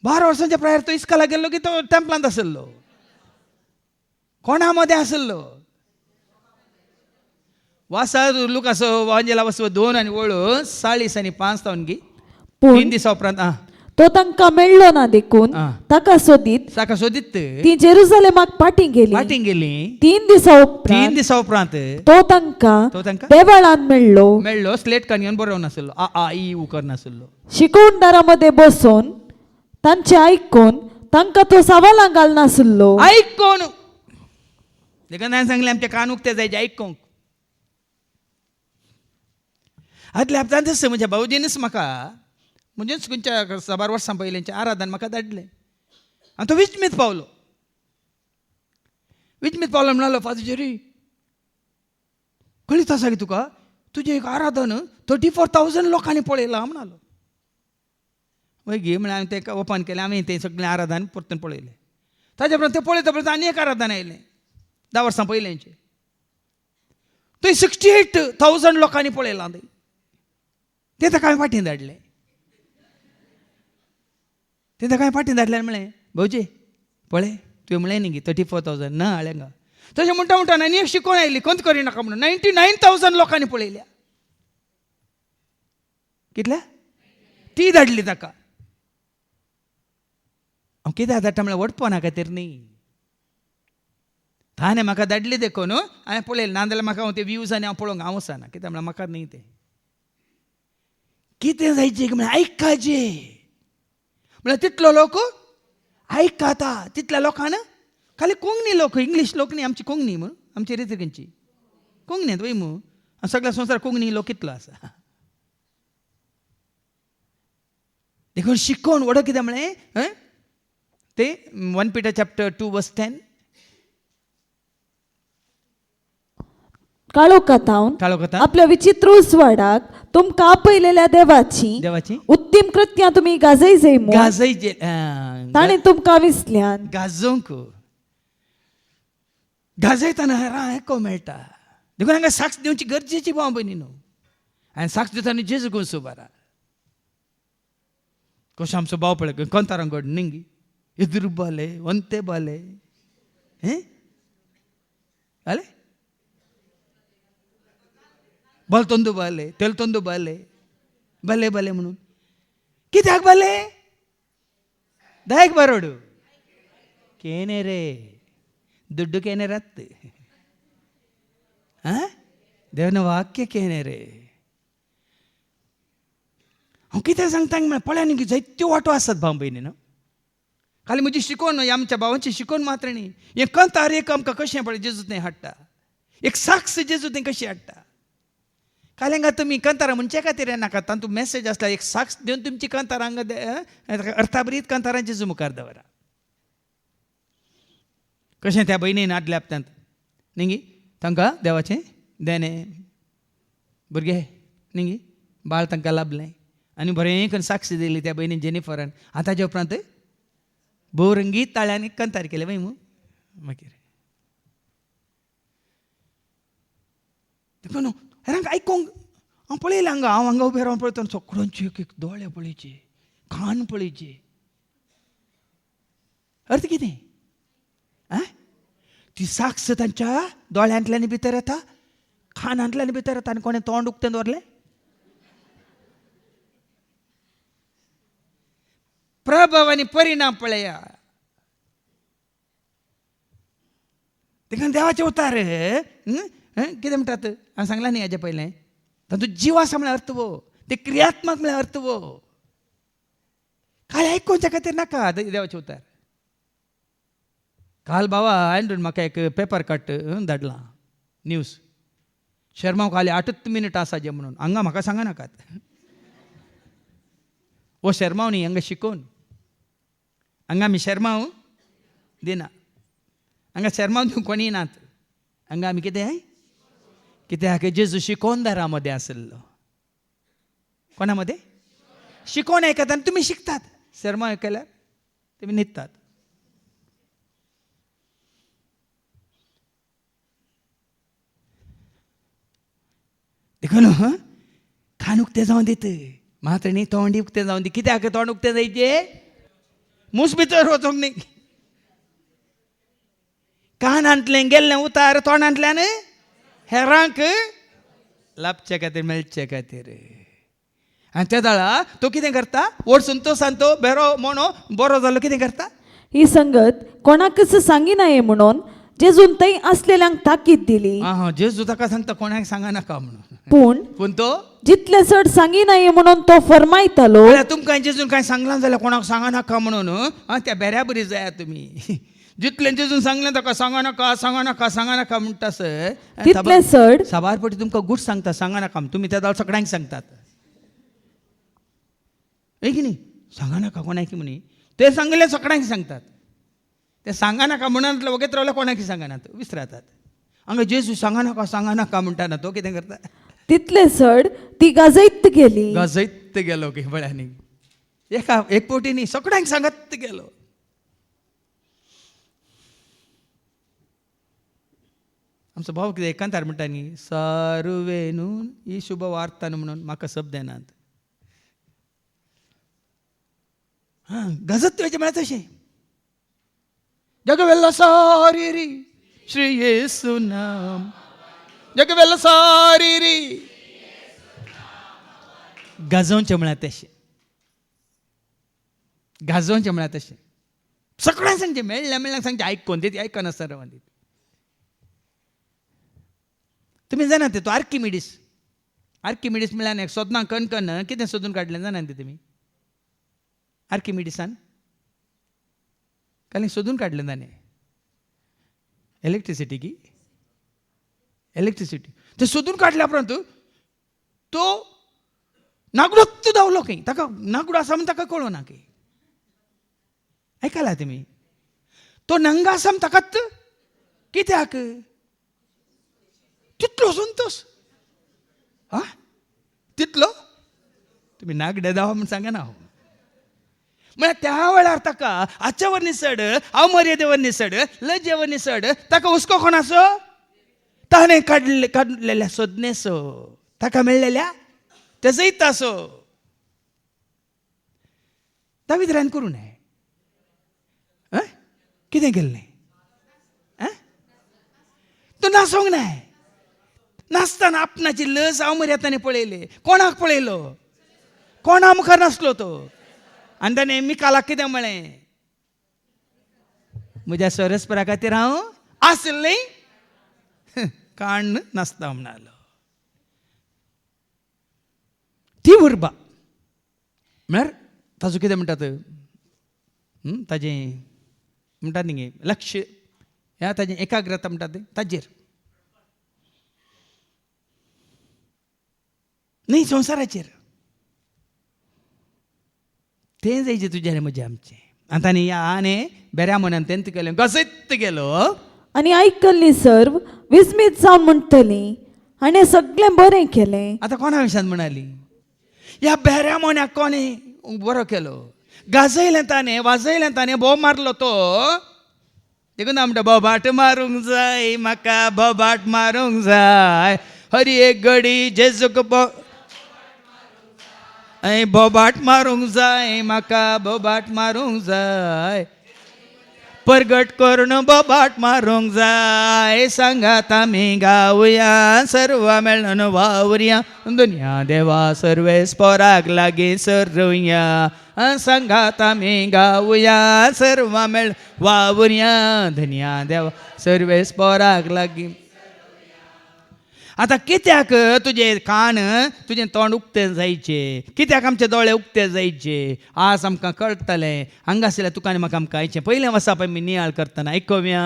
12 वर्सांच्या प्रायर तो इस्काला गेल्लो की तो टेंपलांत आसलो कोणा मदें आसलो वासा लुकासो वांजेला वसो 2 आनी वळू 40 आनी 5 तावन गी 3 दिसा उपरांत तो तांकां मेळ्ळो ना देखून ताका सोदीत ती जेरुसलेमाक फाटीं गेली 3 दिसा उपरांत तो तांकां देवळांत मेळ्ळो स्लेट काडून बरोवन नासलो आ ई उ करनासलो शिकोवणदारामध्ये बसून तांचे आयकून तांकां तो सवालां घालनासलो आयकून देखून हांवें सांगलें आमचे कान उक्ते जायचे आयकूंक आदल्या हप्त्यांत दिसता म्हज्या भाऊजीनच म्हाका म्हणजेच खंयच्या 7 वर्सां पयलींचें आराधन म्हाका धाडलें आनी तो विचमीत पावलो म्हणालो फादर जेरी कळीत आसा की तुका तुजें एक आराधन 34,000 लोकांनी पळयलां म्हणालो वय गे म्हळ्यार हांवें तें ओपन केलें हांवें तें सगळें आराधन परतून पळयलें ताजे उपरांत तें पळयता आनी एक आराधन आयलें 10 वर्सां पयलींचें थंय 68,000 लोकांनी पळयलां तें ताका हांवें फाटीं धाडलें म्हळें भाऊजी पळय तुवें म्हळें न्ही 34,000 ना हाळेंगा तशें म्हणटा आनी एक शिकोवन आयली कंत करिनाका म्हणून 99,000 लोकांनी पळयल्या कितल्या ती धाडली ताका हांव कित्याक धाडटा म्हळ्यार वडपना खातीर न्ही ताणें म्हाका धाडली देखून हांवें पळयलें नाजाल्यार म्हाका ते व्यूज आनी हांव पळोवंक हांव वचना कित्याक म्हळ्यार म्हाका न्ही तें कितें जायचें म्हळ्यार आयकाचें म्हळ्यार तितलो लोक आयकता तितल्या लोकांना खाली कोंकणी लोक इंग्लीश लोक न्ही आमची कोंकणी म्हणून आमची रिती खंयची कोंकणी वय म्हणून सगळ्या संवसार कोंकणी लोक कितलो आसा देखून शिकोवन वडो कितें म्हळें ते 1 Peter chapter 2 verse 10 काळोखांत आपल्या विचित्र उसवाडाक तुमकां आपयलेल्या देवाची उत्तम कृत्यां तुमी गाजय ताणें तुमकां विसल्यान गाजोवंक गाजयतना हेको मेळटा देखून हांगा साक्ष दिवची गरजेची भाव भयणी न्हू आनी साक्ष दितना जेजू गोंसू बारा कशें आमचो भाव पळय कंतारांगड निंगी एदुरू बाले वंते बाले आले बलतोंदू बाले तेलतोंदू बाले बले बले म्हणून कित्याक बाले दायक बरोडू केने रे दुड्डू केने रात देवना वाक्य केने रे हांव कितें सांगता म्हळ्यार पळय न्ही जायत्यो वाटो आसात भाव भयणीन खाली म्हजी शिकोवन आमच्या भावांची शिकोवन मात्र न्ही हें कंत एक आमकां कशें पळय जेजू तें हाडटा एक साक्ष जेजू तें कशी हाडटा काल्यांगा तुम्ही कंतारा म्हणचे खातीर नाका तातूंत मॅसेज आसला एक साक्ष दिवन तुमची कंतारांग अर्थाबरीत कंतारांची मुखार दवरा. कशें त्या भयणीन आदल्या हप्त्यांत न्ही तांकां देवाचें देणे भुरगे न्ही बाळ तांकां लाभलें आनी बरें करून साक्ष दिली त्या भयणीन जेनिफरान. आतां ताजे उपरांत भोवरंगीत ताळ्यांनी कंतार केले वय मागीर देखून हेरांक आयकोंक हांव पळयलें हांव हांगा उबें रावन पळयता सगळ्यांचे एक दोळे पळयचे कान पळयचे. अर्थ कितें ती साक्ष तांच्या दोळ्यांतल्यान भितर येता कानांतल्यान भितर येता आनी कोणें तोंड उक्तें दवरलें. प्रभाव आनी परिणाम पळया. देखून देवाचे उतार कितें म्हणटात हांवें सांगलां न्ही हेजे पयलें तातूंत जीव आसा म्हळ्यार अर्थ वो ते क्रियात्मक म्हळ्यार अर्थ वो. काल आयकोवच्या खातीर नाका देवाचे उतार. काल बाबा हांवें म्हाका एक पेपर कट धाडलां न्यूज शर्मा खाली 8 मिनट आसा जे म्हणून हांगा म्हाका सांगा नाकात. वो शर्माव न्ही हांगा शिकोवन हांगा आमी शर्माव दिना हांगा शर्माव दिवंक कोणी नात. हांगा आमी कितें कित्याक जेजू शिकोवनदारा मदें आसलो. कोणा मदें शिकोवन आयकतात आनी तुमी शिकतात. शर्मा आयकल्यार तुमी न्हिदतात. देखून कान उक्तें जावन दित मात्र न्ही तोंड उक्तें जावन दी. कित्याक तोंड उक्तें जायचें मूस भितर वचोंक न्ही. कानांतल्यान गेल्लें उतार तोंडांतल्यान हेरांक लाभचे खातीर मेळचे खातीर. आनी त्या दाळा तो कितें करता वडसून तो सांतो बेरो मोनो बरो जालो कितें करता. ही संगत कोणाकच सांगी नये म्हणून जेजून थंय आसलेल्यांक ताकीद दिली. जेजू ताका सांगता कोणाक सांगा नाका म्हणून. पूण तो जितले चड सांगी नये म्हणून तो फरमायतालो. तुमकां जेजून कांय सांगलां जाल्यार कोणाक सांगा नाका म्हणून त्या बेऱ्या बरी जाया तुमी. जितले जेजून सांगलें ताका सांगा नाका सांगा नाका सांगा नाका म्हणटा सर तितले चड साबार पटी तुमकां गूट सांगता सांगा नाका तुमी त्या दाळ सगळ्यांक सांगतात. की न्ही सांगा नाका कोणाक म्हणी ते सांगले सगळ्यांक सांगतात. ते सांगा नाका म्हणून वगत रावल्यार कोणाक सांगनात विसरातात. हांगा जेजू सांगा नाका म्हणटाना तो कितें करता तितले चड ती गाजयत गेलो की बळ्यांनी एक पोटी न्ही सगळ्यांक सांगत गेलो. आमचो भाव कितें एकांतार म्हणटा न्ही सारुवे न्हू ही शुभ वार्ता न्हू म्हणून म्हाका शब्द देनात. गजत तुवें म्हळ्यार तशें जगवेल्लो सारी री श्री येसू नाम जगवेल्लो सारी री गाजोवचें म्हळ्यार तशें गाजोवचें म्हळ्यार तशें सगळ्यांक सांगचें मेळ्ळें सांगचें आयकोन ती आयकनासतना रावन दी. तुमी जाणात तो आर्किमिडीस म्हळ्यार एक सोदनां कणकण कितें सोदून काडलें जाणात ते तुमी. आर्किमिडिसान काल सोदून काडलें ताणें इलेक्ट्रिसिटी ते सोदून काडल्या उपरांत तो नागडोच धांवलो खंय ताका नागडो आसा म्हूण ताका कळूं ना खंय. आयकला तुमी तो नंगा आसा म्हूण ताकाच कित्याक तितलो संतोश तितलो तुमी नागडे धांवा म्हूण सांगना हांव. म्हळ्यार त्या वेळार ताका आजच्या वर निसड अवमर्यादे वर निसड लज्जे वर निसड ताका हुस्को कोणाचो ताणें काडलेल्या सोदनेचो ताका मेळलेल्या त्या जैताचो. दावीद रान करूं न्हय कितें केल्लें तो नासोंक न्हय. नासतना आपणाची लज अवमर्यादांनी पळयले. कोणाक पळयलो कोणा मुखार नासलो तो. आनी ताणें मिकालाक कितें म्हळें म्हज्या सरस्परा खातीर हांव आसलें काण नासता म्हणलो. ती उर्बा म्हळ्यार ताजो कितें म्हणटात ताजें म्हणटात न्ही लक्ष ताजें एकाग्रता म्हणटात ताजेर न्ही संवसाराचेर तें जायचें तुजें आनी म्हजें आमचें. आतां न्ही आनी बऱ्या मनान तेंत केलें गसयत गेलो आणि ऐकल्ली सर्व विस्मीत जावन म्हणटली हाणें सगळें बरें केलें. आतां कोणा विशयान म्हणाली? ह्या बऱ्या मनाक कोणे बरो केलो? गाजयलें ताणें, वाजयलें ताणें, बोब मारलो तो. देखून म्हणटा बोबाट मारूंक जाय म्हाका, बोबाट मारूंक जाय. हरी एक घडी जेजूक बोबाट मारूंक जाय म्हाका, बोबाट मारूंक जाय. परगट करून बोबाट मारूंक जाय. सांगात आमी गावया, सर्व मेळून वावरया, दुनिया देवा सर्वेस्पराक लागीं सरुया. सांगात आमी गावया, सर्व मेळ वावरया, दुनिया देवा सर्वेस्पराक लागीं. आतां कित्याक तुजे कान तुजें तोंड उक्तें जायचें? कित्याक आमचे दोळे उक्ते जायचे? आज आमकां कळटलें. हांगासरल्या तुका आनी म्हाका आमकां आयचें पयलें वचप आमी नियाळ करतना आयकोव्या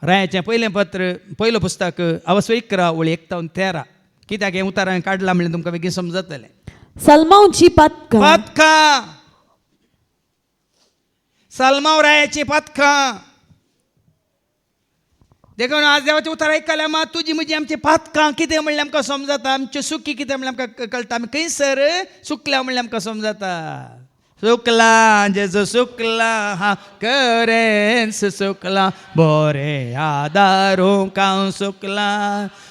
रायाचें पयलें पत्र, पयलो पुस्तक अवस्व 11 वळी 1 ते 13. कित्याक हें उतार हांवें काडलां म्हणल्यार तुमकां बेगीन समजतलें. सलमांची पातकां, सलमांव रायाची पातकां. देखून आज देवाचें उतर आयकल्यार मात तुजी म्हजी आमची पातकां कितें म्हणल्यार आमकां समजता. आमचें सुखी कितें म्हणल्यार आमकां कळटा. आमी खंयसर सुकल्या म्हणल्यार आमकां समजता. सुकला जेजू सुकला, हांव करेन्स सुकला, बोरे आदारूंक हांव सुकला.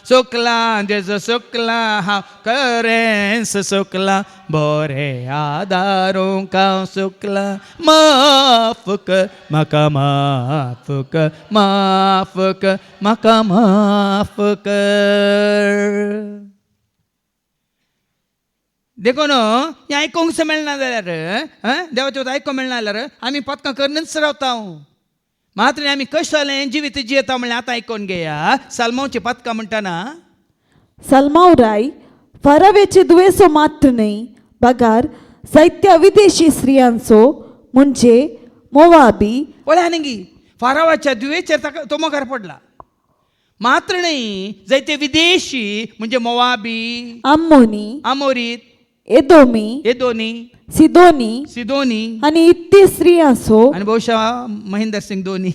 सुकला जेजू सुकला, हांव करेन्स सुकला, बोरे आदारूंक हांव सुकला. माफ कर म्हाका, माफ कर, माफ कर म्हाका, माफ कर. देखून हें आयकूंक मेळना जाल्यार, देवाचें आयकूंक मेळना जाल्यार आमी पथकां करूनच रावता. मात्र आमी कशें जिवीत जियेता म्हणल्यार आतां आयकून घेया. सलमांवची पथकां म्हणटाना सलमांव राय फारावेचे दुयेसो मात्र न्ही, बगार जायत्या विदेशी स्त्रियांचो म्हणजे मोवाबी. पळय न्ही, फारावाच्या दुयेचेर ताका तो मोगार पडला. मात्र न्ही, जायते विदेशी म्हणजे मोवाबी, आम्मोनी, आमोरीत, एदोमी, सिदोनी आणि इतली स्त्रियांचो. आणि बहुशा महेंद्र सिंग धोनी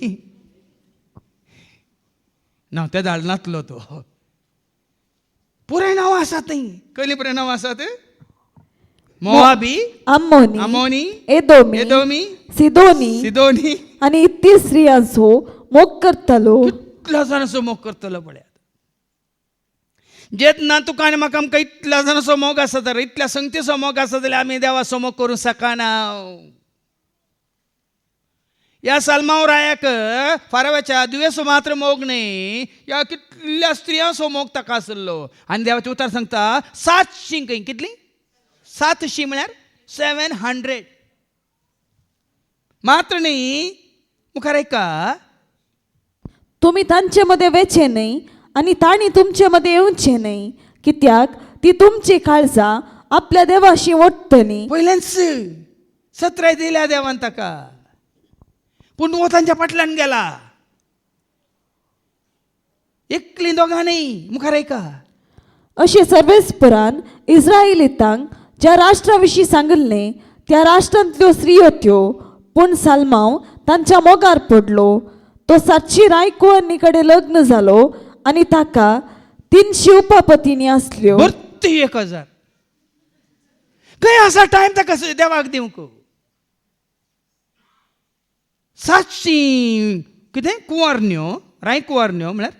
नांव त्या धाड नातलो तो. पुराय नांव आसात न्ही. कसलीं पुराय नांव आसात? मोवाबी, आमोनी, एदोमी, सिदोनी आणि इतली स्त्रियांचो मोग करतलो. इतल्या जाणांचो मोग करतलो. पळयात जेन्ना तुका आनी म्हाका आमकां इतल्या जाणांचो मोग आसा तर, इतल्या संगतीचो मोग आसा जाल्यार आमी देवाचो मोग करूं शकना. ह्या सलमांव रायाक फारावाच्या दुयेसो मात्र मोग न्ही, ह्या कितल्या स्त्रियांचो मोग ताका आसलो. आनी देवाचें उतर सांगता 700 खंय कितली 700 म्हळ्यार 700. मात्र न्ही, मुखार ऐका, तुम्ही तांचे मध्ये वेचे नाही आणि ताणी तुमचे मध्ये येवचे नाही, कित्याक ती तुमची काळजा आपल्या देवाशी ओडटली. पयलेच 17 दिल्या देवान ताका, पूण तो तांच्या फाटल्यान गेला. एकली दोगां न्ही. मुखार ऐका, अशें सर्वेस्परान इस्रायलितांक ज्या राष्ट्रा विशीं सांगले त्या राष्ट्रांतल्यो स्त्रियो त्यो, पूण सलमांव तांच्या मोगार पडलो. तो 700 रायकुवांनी कडेन लग्न जालो आणि ताका 300 उपपत्नी आसल्यो. 1000 खंय आसा टायम ताका देवाक दिवंक. 700 कितें कुंवारन्यो, रायकुवारन्यो म्हळ्यार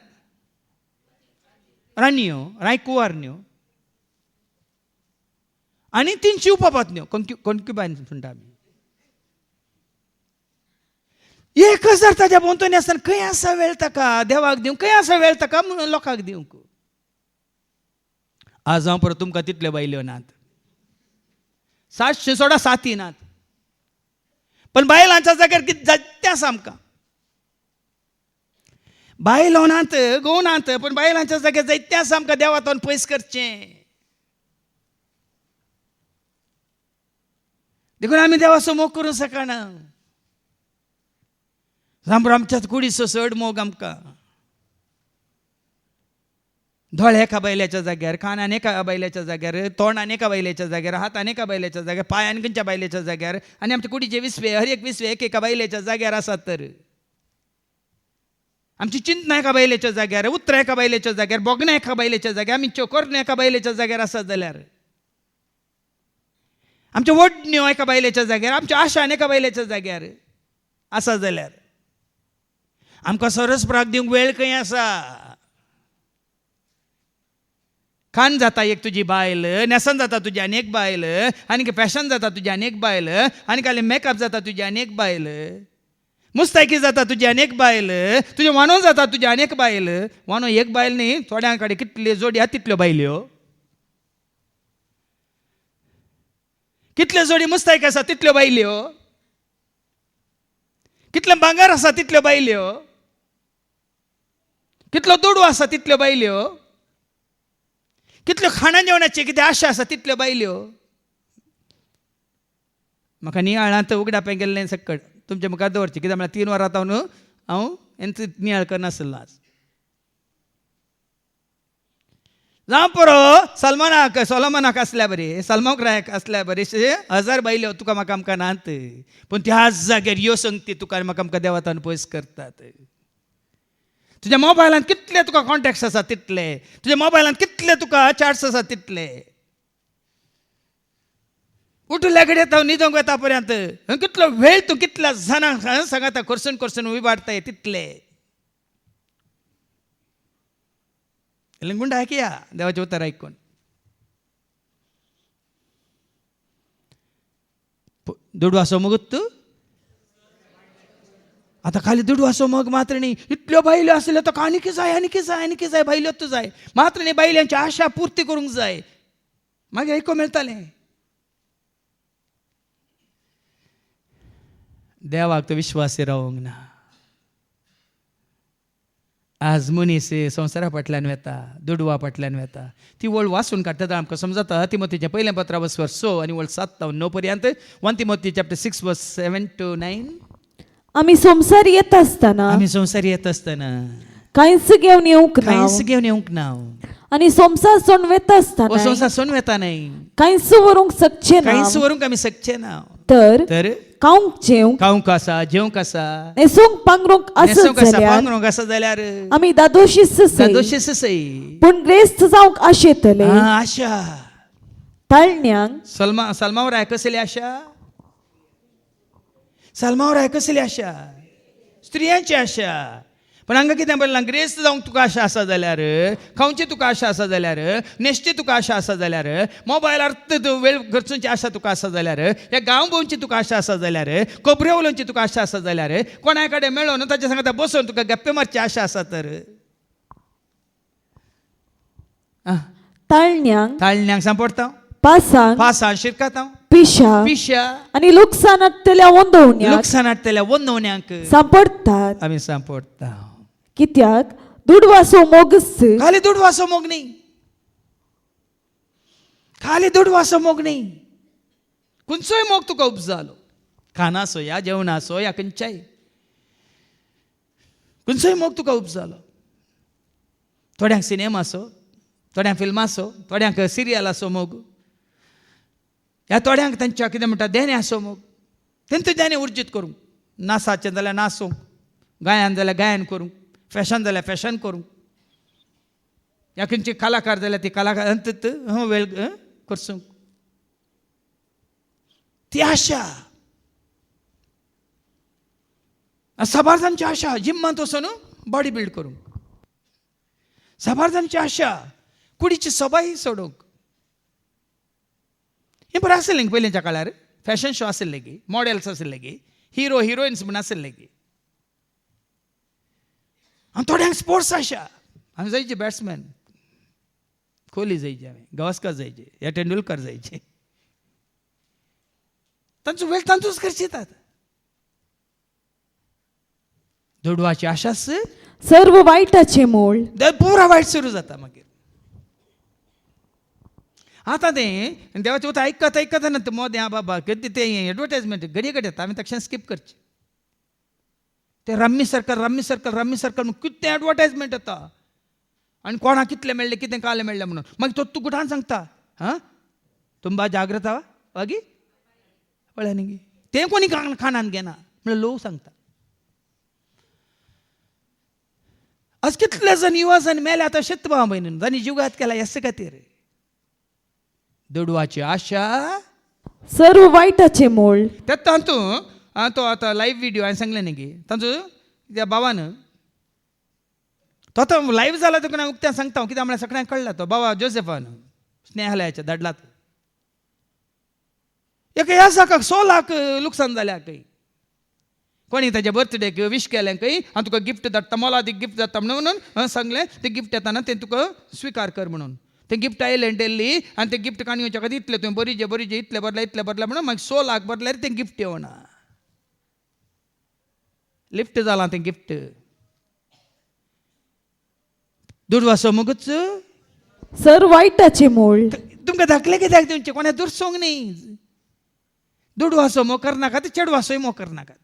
राणयो, रायकुवारन्यो आनी 300 उपपत्न्यो, कॉन्क्युबायन्स म्हणटा आमी. 1000 ताच्या भोंवतणी आसतना खंय आसा वेळ ताका देवाक दिवंक, खंय आसा वेळ ताका लोकांक दिवंक. आज हांव परत तुमकां तितल्यो बायल्यो नात. 700 सोडा 7 नात. पण बायलांच्या जाग्यार कितें जायतें आसा आमकां. बायलो नात, घोव नात, पण बायलांच्या जाग्यार जायतें आसा आमकां देवातून पयस करचें. देखून आमी देवाचो मोग करूंक शकना. आमच्याच कुडीचो चड मोग आमकां. दोळे एका बैलाच्या जाग्यार, कान एका बैलाच्या जाग्यार, तोंड एका बैलाच्या जाग्यार, हात एका बैलाच्या जाग्यार, पाय खंयच्या बैलाच्या जाग्यार, आणि आमच्या कुडीचे विसवे हर एक विसवे एका बैलाच्या जाग्यार आसात. तर आमची चिंतना एका बैलाच्या जाग्यार, उतर एका बैलाच्या जाग्यार, बोगणें एका बैलाच्या जाग्यार, आमी चोकोर एका बैलाच्या जाग्यार आसात जाल्यार, आमच्या ओडण्यो एका बैलाच्या जाग्यार, आमच्या आशा एका बैलाच्या जाग्यार आसा जाल्यार आमकां सरस्प्राक दिवंक वेळ खंय आसा? खान जाता एक तुजी बायल, नेसन जाता तुजी आनी एक बायल, आनी फॅशन जाता तुजी आनी एक बायल, आनी काले मेकअप जाता तुजी आनी एक बायल, मुस्तायकी जाता तुजी आनी एक बायल, तुजें वानो जाता तुजी आनी एक बायल. वानो एक बायल न्ही, थोड्यां कडेन कितले जोडी आहा तितल्यो बायल्यो, कितल्यो जोडी मुस्तायकी आसा तितल्यो बायल्यो, कितले भांगार आसा तितल्यो बायल्यो, कितलो दुडू आसा तितल्यो बायल्यो, कितल्यो खाणा जेवणाची कितें आशा आसा तितल्यो बायल्यो. म्हाका नियाळांत उगडा पे गेल्लें सकट तुमचे मुखार दवरचें, कित्याक म्हळ्यार 3 वरां जावन हांव नियाळ करनासलो आज. जावं पुरो सोलोमनाक आसल्या बरी, सलमोकराक आसल्या बरी 1000 बायल्यो तुका म्हाका आमकां नात, पूण त्याच जाग्यार ह्यो संगती तुका म्हाका आमकां देवातान पयस करतात. तुज्या मोबायलांत कितले तुका कॉन्टॅक्ट्स आसा तितले, तुज्या मोबायलांत कितले तुका चॅट्स आसा तितले, उठल्या घडये हांव न्हिदोंक वता पर्यंत कितलो वेळ तूं कितल्या जाणांक सांगाता करसून करसून विबाडताय तितले. गुंड आयकया देवाचें उतर आयकून. दुडवासो मुगत तूं आतां खाली दुडवासो मग मात्र न्ही, इतल्यो बायल्यो आसल्यो ताका आनीक जाय आनीक जाय आनीक जाय, बायल्योच जाय मात्र न्ही, बायल्यांची आशा पुर्ती करूंक जाय, मागीर आयकूंक मेळटलें. देवाक तो विश्वासी रावंक ना. आज मनीस संवसारा फाटल्यान वेता, दुडवा फाटल्यान वेता, ती वळ वाचून काडटा आमकां समजता. तिमोथीचें पयलें पत्र 6 आनी वळ 7 ते 9 पर्यंत. 1 तिमोथी चॅप्टर 6 वर्स 7 to 9. आम्ही संसार येत असताना कांयच घेवन येवंक ना, आणि संसार सोडून वेता नाही, कांयच व्हरूंक शकचे ना. तर खाऊंक आसा, जेवंक आसा, नेसूंक पांघरूंक आसा जाल्यार आमी दादोशीच सई, पूण ग्रेस्त जावंक आशेतले. आशा ताळण्यांक सलमावर कसली आशा, सलमावर कसली आशा, स्त्रियांची आशा. पण हांगा कितें म्हणलां, ग्रेस्त जावंक तुका आशा आसा जाल्यार, खावची तुका आशा आसा जाल्यार, नेश्टी तुका आशा आसा जाल्यार, मोबायलार वेळ घरचोवची आशा तुका आसा जाल्यार, ह्या गांव भोंवची तुका आशा आसा जाल्यार, कोबऱ्यो उलोवची तुका आशा आसा जाल्यार, कोणाय कडेन मेळोन ताच्या सांगता बसून तुका गप्पे मारची आशा आसा तर ताळण्यांक सांपडता, पासांक शिरकाता, पिशा आणि लुकसानांतल्या वंदवण्यांक सांपडतात. आमी सांपडता. कित्याक दुडवासो मोगस, खाली दुडवासो मोग न्ही, खाली दुडवासो मोग न्ही, खंयचोय मोग तुका उपजालो, खाना आसो या जेवण आसो या खंयच्याय, खंयचोय मोग तुका उपजालो. थोड्यांक सिनेमा आसो, थोड्यांक फिल्म आसो, थोड्यांक सिरियल आसो मोग, ह्या थोड्यांक तांच्या कितें म्हणटा देणे आसो मोग, तेंचो देणे उर्जीत करूंक, नाचाचें जाल्यार नाचूंक, गायन जाल्यार गायन करूंक, फॅशन जाल्यार फॅशन करूंक, ह्या खंयची कलाकार जाल्यार ती कलाकार वेळ करसूंक, ती आशा. साबारदांची आशा जिम्मांत वचून बॉडी बिल्ड करूंक, साबारदांची आशा कुडीची सबाई सोडूंक. हें बरें आसलें पयलींच्या काळार, फॅशन शो आसले गी, मॉडेल्स आसले गी, हिरो हिरोइन्स म्हण आसले गी. आनी थोड्यांक स्पोर्ट्स आशा, हांवें जायचे बॅट्समॅन, कोहली जायचे, हांवें गावस्कर जायचे, या तेंडुलकर जायचे, तांचो वेळ तांचोच करचितात. दुडवाची आशा सर्व वायटाचे मूळ, पुरा वायट सुरू जाता. मागीर आतां तें देवाचें उतर आयकता ना मोद्या बाबा ते एडवर्टायजमेंट घडये घडये आमी तशें स्कीप करचें. ते रम्मी सर्कल म्हणून कितें एडवर्टायजमेंट येता, आणि कोणा कितले मेळ्ळे कितें काले मेळ्ळे म्हणून मागीर तो तूं कुठान सांगता हां ತುಂಬಾ जागृतವಾಗಿ पळ्यानी तें कोणी खाणान घेना म्हणल्यार लोक सांगता आज कितले जण युवा जण मेले आतां शेत भाव भयणीन जाणी जीव घात केला हेच खातीर दुडवाची आशा सर्व वाईटाचे मोल तेत तो आतां लायव्ह व्हिडिओ हांवें सांगलें न्ही गे तांचो त्या भावान तो आतां लायव्ह जाला तुका हांव उक्त्यान सांगता कित्याक म्हळ्यार सगळ्यांक कळ्ळा तो बाबा जोसेफान स्नेहालयाच्या धाडलात एका ह्या साकाक 100 लाख लुकसाण जाल्या खंय कोणी ताच्या बर्थडेक विश केलें खंय हांव तुका गिफ्ट धाडटा मोलादीक गिफ्ट जाता म्हणून सांगलें तें गिफ्ट येताना तें तुका स्विकार कर म्हणून तें गिफ्ट आयलें डेल्ली आनी तें गिफ्ट काणयोच्या खातीर इतलें तुवें बरीचे इतलें भरलें म्हणून मागीर 100 लाख भरल्यार तें गिफ्ट येवना लिफ्ट जालां तें गिफ्ट दुडवासो मुगूच सर्व वाईटाचे मोल तुमकां धाकले कित्याक तुमचे कोणा दुरसोंग न्ही दुडवासो मोग करनाकात चेडवासोय मोग करनाकात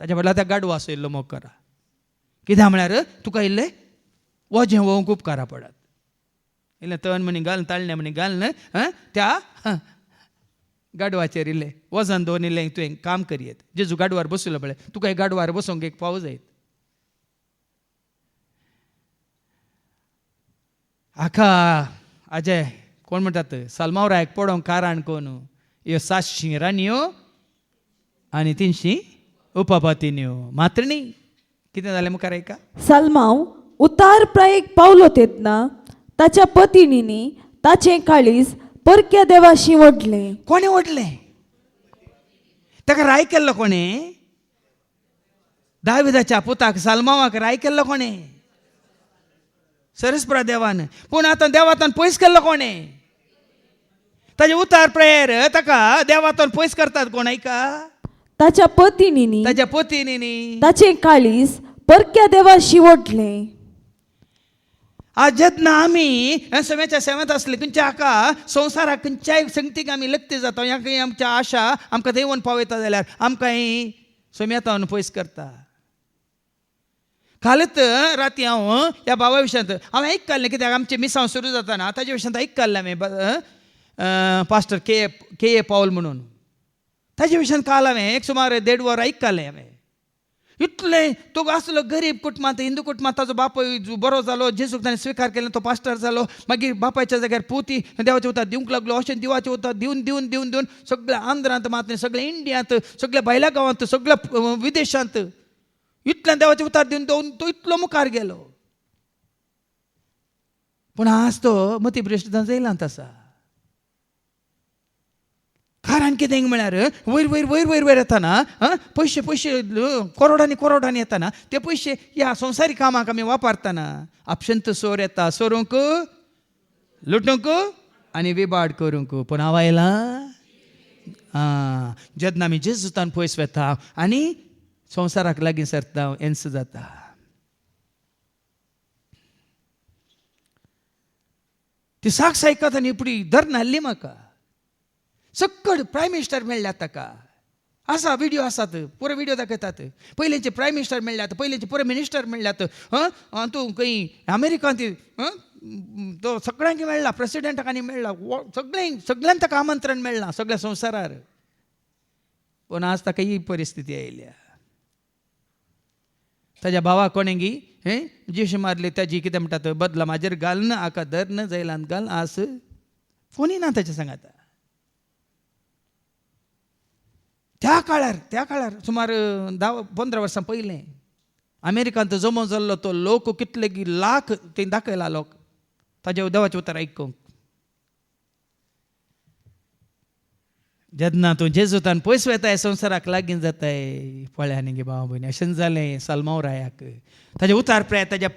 ताच्या बदला त्या गाडवासो इल्लो मोग करा कित्याक म्हळ्यार तुका इल्लें वजें वोवंक उपकारा पडत इल्लें तण म्हणी घाल ताळणें म्हणी घाल त्या गाडवाचेर इल्लें वजन दोन इल्लें तुवें काम करीत जेजू गाडवार बसलो पळय तुका गाडवार बसोवंक एक पाव जायत आखा अजय कोण म्हणटात सालमावरायक पडोवंक कारण कोण ह्यो 700 राणयो आनी 300 उपपत्न्यो मात्र न्ही कितें जालें मुखार ऐका सालमाव उतार प्रायेक पावलो तेन्ना ताच्या पत्नीनी ताचें काळीज परक्या देवाशी ओडलें कोणें ओडलें ताका राय केल्लो कोणें दाविदाच्या पुताक सालमावाक राय केल्लो कोणें सरस्प्रा देवान पूण आतां देवातान पयस केल्लो कोणें ताजे उतार प्रेयर ताका देवातान पयस करतात कोण ऐका ताच्या पत्नीनी ताचें काळीज परक्या देवाशी ओडलें आज जेन्ना आमी समेच्या सेवेंत आसले खंयच्या हाका संवसाराक खंयच्याय संगतीक आमी लक्ती जाता ह्या खंय आमच्या आशा आमकां देवून पावयता जाल्यार आमकां ही समेतान पयस करता कालच राती हांव ह्या भावा विशयांत हांवें आयकल्लें कित्याक आमचें मिसांव सुरू जाताना ताचे विशयांत आयकल्लें हांवें पास्टर के ए पावल म्हणून ताचे विशयांत काल हांवें एक सुमार 1.5 वर आयकल्लें हांवें इतलें तो आसलो गरीब कुटुंबांत हिंदू कुटुंबांत ताजो बापूय बरो जालो जेजूक ताणें स्विकार केलो तो पास्टर जालो मागीर बापायच्या जाग्यार पोती देवाचे उतार दिवंक लागलो अशें दिवाचे उतार दिवन सगळ्या आंध्रांत मात सगळ्या इंडियांत सगळ्या भायल्या गांवांत सगळ्या विदेशांत इतल्यान देवाचे उतार दिवन तो इतलो मुखार गेलो पूण आज तो मतीभ्रश्ट जावन जैलांत आसा कारण कितें म्हळ्यार वयर येताना पयशे करोडांनी येताना ते पयशे ह्या संवसारी कामाक आमी वापरताना आपशंत सोर येता सोरूंक लुटूंक आनी विबाड करूंक पूण हांव आयलां जेन्ना आमी जेजूतान पयस वेता आनी संवसाराक लागीं सरता एन्स जाता ती साक्ष आयकत आनी इपडी धर नाल्ली म्हाका सकड प्रायम मिनिस्टर मेळ्ळ्यात ताका आसा व्हिडिओ आसात पुरो व्हिडिओ दाखयतात पयलींचे प्रायम मिनिस्टर मेळ्ळ्यात पयलींचे पुरो मिनिस्टर मेळ्ळ्यात तूं खंय अमेरिकांत तो सगळ्यांक मेळ्ळा प्रेसिडेंटाक आनी मेळ्ळा सगळ्यांक ताका आमंत्रण मेळ्ळां सगळ्या संवसारार पूण आज ताका ही परिस्थिती आयल्या ताज्या भावाक कोणें गी जीश मारली ताजी कितें म्हणटात बदला म्हाजेर घाल न हाका धर न जैलांत घाल आस फोनी ना ताच्या सांगात त्या काळार सुमार 10-15 वर्सां पयलें अमेरिकांत जमो जाल्लो तो लोक कितले लाख ते दाखयला लोक ताजे देवाचें उतर आयकूंक जेन्ना तूं जेजूतान पयस वेताय संवसाराक लागीं जाताय पळ्यांनी गे भाव भयणी अशें जालें सालमावरायाक ताजे उतार प्राय ताज्या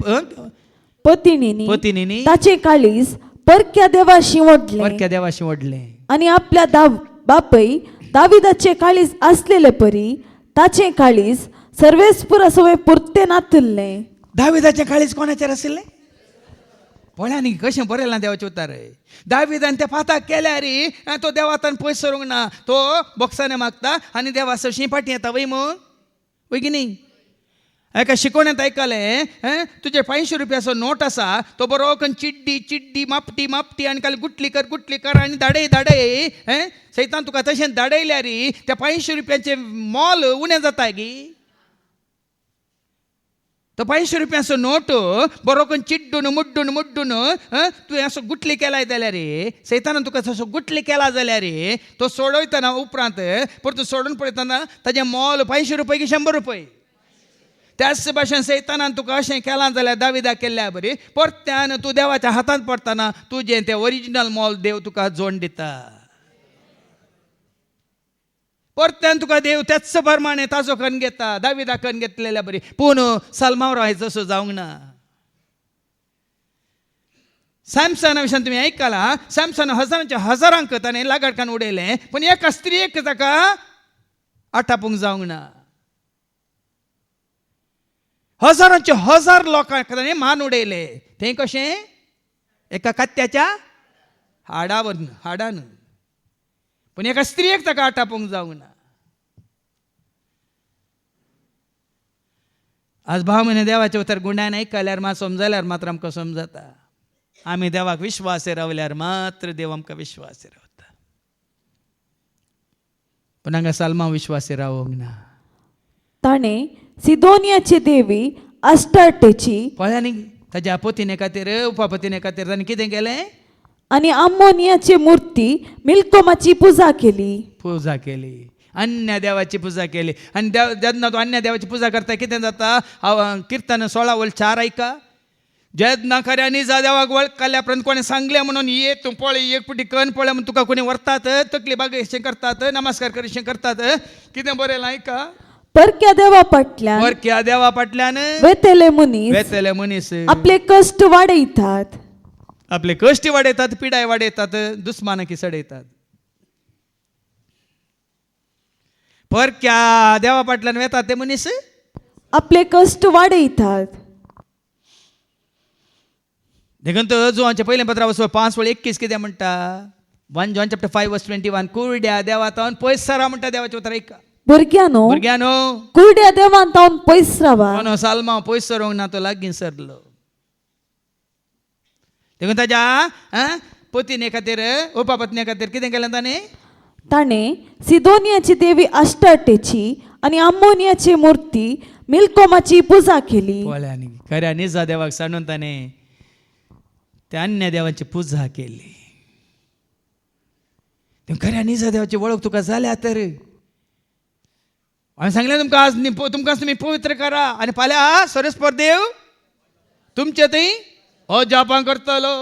पत्नीनी ताचें काळीज परक्या देवाशी ओडलें आनी आपल्या बापय दाविदाचे काळीज असलेले परी ताचें काळीज सर्वेस्पुर सवय पुरते नातुल्लें दाविदाचें काळीज कोणाचेर आशिल्लें पळ्यांनी कशें बरयलां देवाचें उतार दाविदान त्या पाताक केल्यार तो देवातान पयस सरूंक ना तो बोक्साने मागता आनी देवा सरशी फाटीं येता वय की न्ही एका शिकवण्यात ऐकले तुझे 500 रुपयाचो नोट असा तो बरो करून चिड्डी चिड्डी मापटी मापटी आणि काल गुटली कर आणि दाडे दाडे सैतान तुका तशें दाडयल्या रे त्या 500 रुपयाचे मॉल उणें जाता गी तो 500 रुपयाचो नोट बरो करून चिड्डून मुड्डून तू असो गुटली केलाय जाल्यार रे सैतानान तुका तसो गुटली केला जाल्यार रे तो सोडयतना उपरांत परतू सोडून पळयतना ताजें मॉल 500 रुपये की 100 रुपये त्याच भाशेन सैतानान तुका अशें केलां जाल्यार दाविदा केल्ल्या बरी परत्यान तूं देवाच्या हातांत पडटना तुजें तें ओरिजिनल मॉल देव तुका जोड दिता परत्यान तुका देव त्याच प्रमाणे ताजो करून घेता दाविदा करून घेतलेल्या बरी पूण सलमाव राहायचो असो जावंक ना सॅमसना विशयान तुमी आयकला सॅमसन हजारांक ताणें लागाडकान उडयलें पूण एका स्त्रियेक ताका आटापूंक जावंक ना हजारांचे हजार लोकांक ताणें मान उडयले तें कशें एका कत्त्याच्या हाडान पूण एका स्त्रियेक ताका आटापूंक जावंक ना आज भाव म्हणे देवाचे उतर गुंडान आयकल्यार मात समजल्यार मात्र आमकां समजता आमी देवाक विश्वासे रावल्यार मात्र देव आमकां विश्वासे रावता पूण हांगा सालमां विश्वासे रावोंक ना ताणें सिदोनियाची देवी अस्टार्टेची पळया न्ही ताच्या पतीने खातीर उपापतीने खातीर ताणें कितें केलें आणि अम्मोनियाची मूर्ती मिल्कोमाची पूजा केली अन्य देवाची पूजा केली आणि जेन्ना तूं अन्य देवाची पूजा करता कितें जाता कीर्तन 16:4 ऐका जेन्ना खऱ्या निजा देवाक वळखल्या उपरांत कोणें सांगलें म्हणून ये तूं पळय एक पुटी कण पळय म्हणून तुका कोणी व्हरतात तकली बागेशें करतात नमस्कार करीशें करतात कितें बरयलां ऐका परक्या देवा फाटल्यान वेतेले मनीस आपले कष्ट वाडयतात आपले कष्ट वाडयतात पिडाय वाडयतात दुस्मानकी सडयतात परक्या देवा फाटल्यान वेतात ते मनीस आपले कष्ट वाडयतात देखून जोहांचे पयलें पत्र 5:21 कितें म्हणटा 1 John chapter 5:21 कुरड्या देवातावन पयस सरा म्हणटा देवाचे उतर ऐका भुरग्यानो कुरड्या देवातावन पयस रावा सालमा पयस सरोंक ना तो लागीं सरलो देखून ताच्या पत्नी खातीर उपापत्नी खातीर कितें केलें ताणें सिदोनियाची देवी अस्टार्टेची आणि अम्मोनियाची मूर्ती मिल्कोमाची पूजा केली खऱ्या निजा देवाक सांडून ताणें त्या अन्य देवाची पूजा केली खऱ्या निजा देवाची वळख तुका जाल्या तर हांवें सांगलें तुमकां आज तुमकां तुमी पवित्र करा आनी फाल्यां सरस्पर देव तुमचे थंय हो जापां करतलो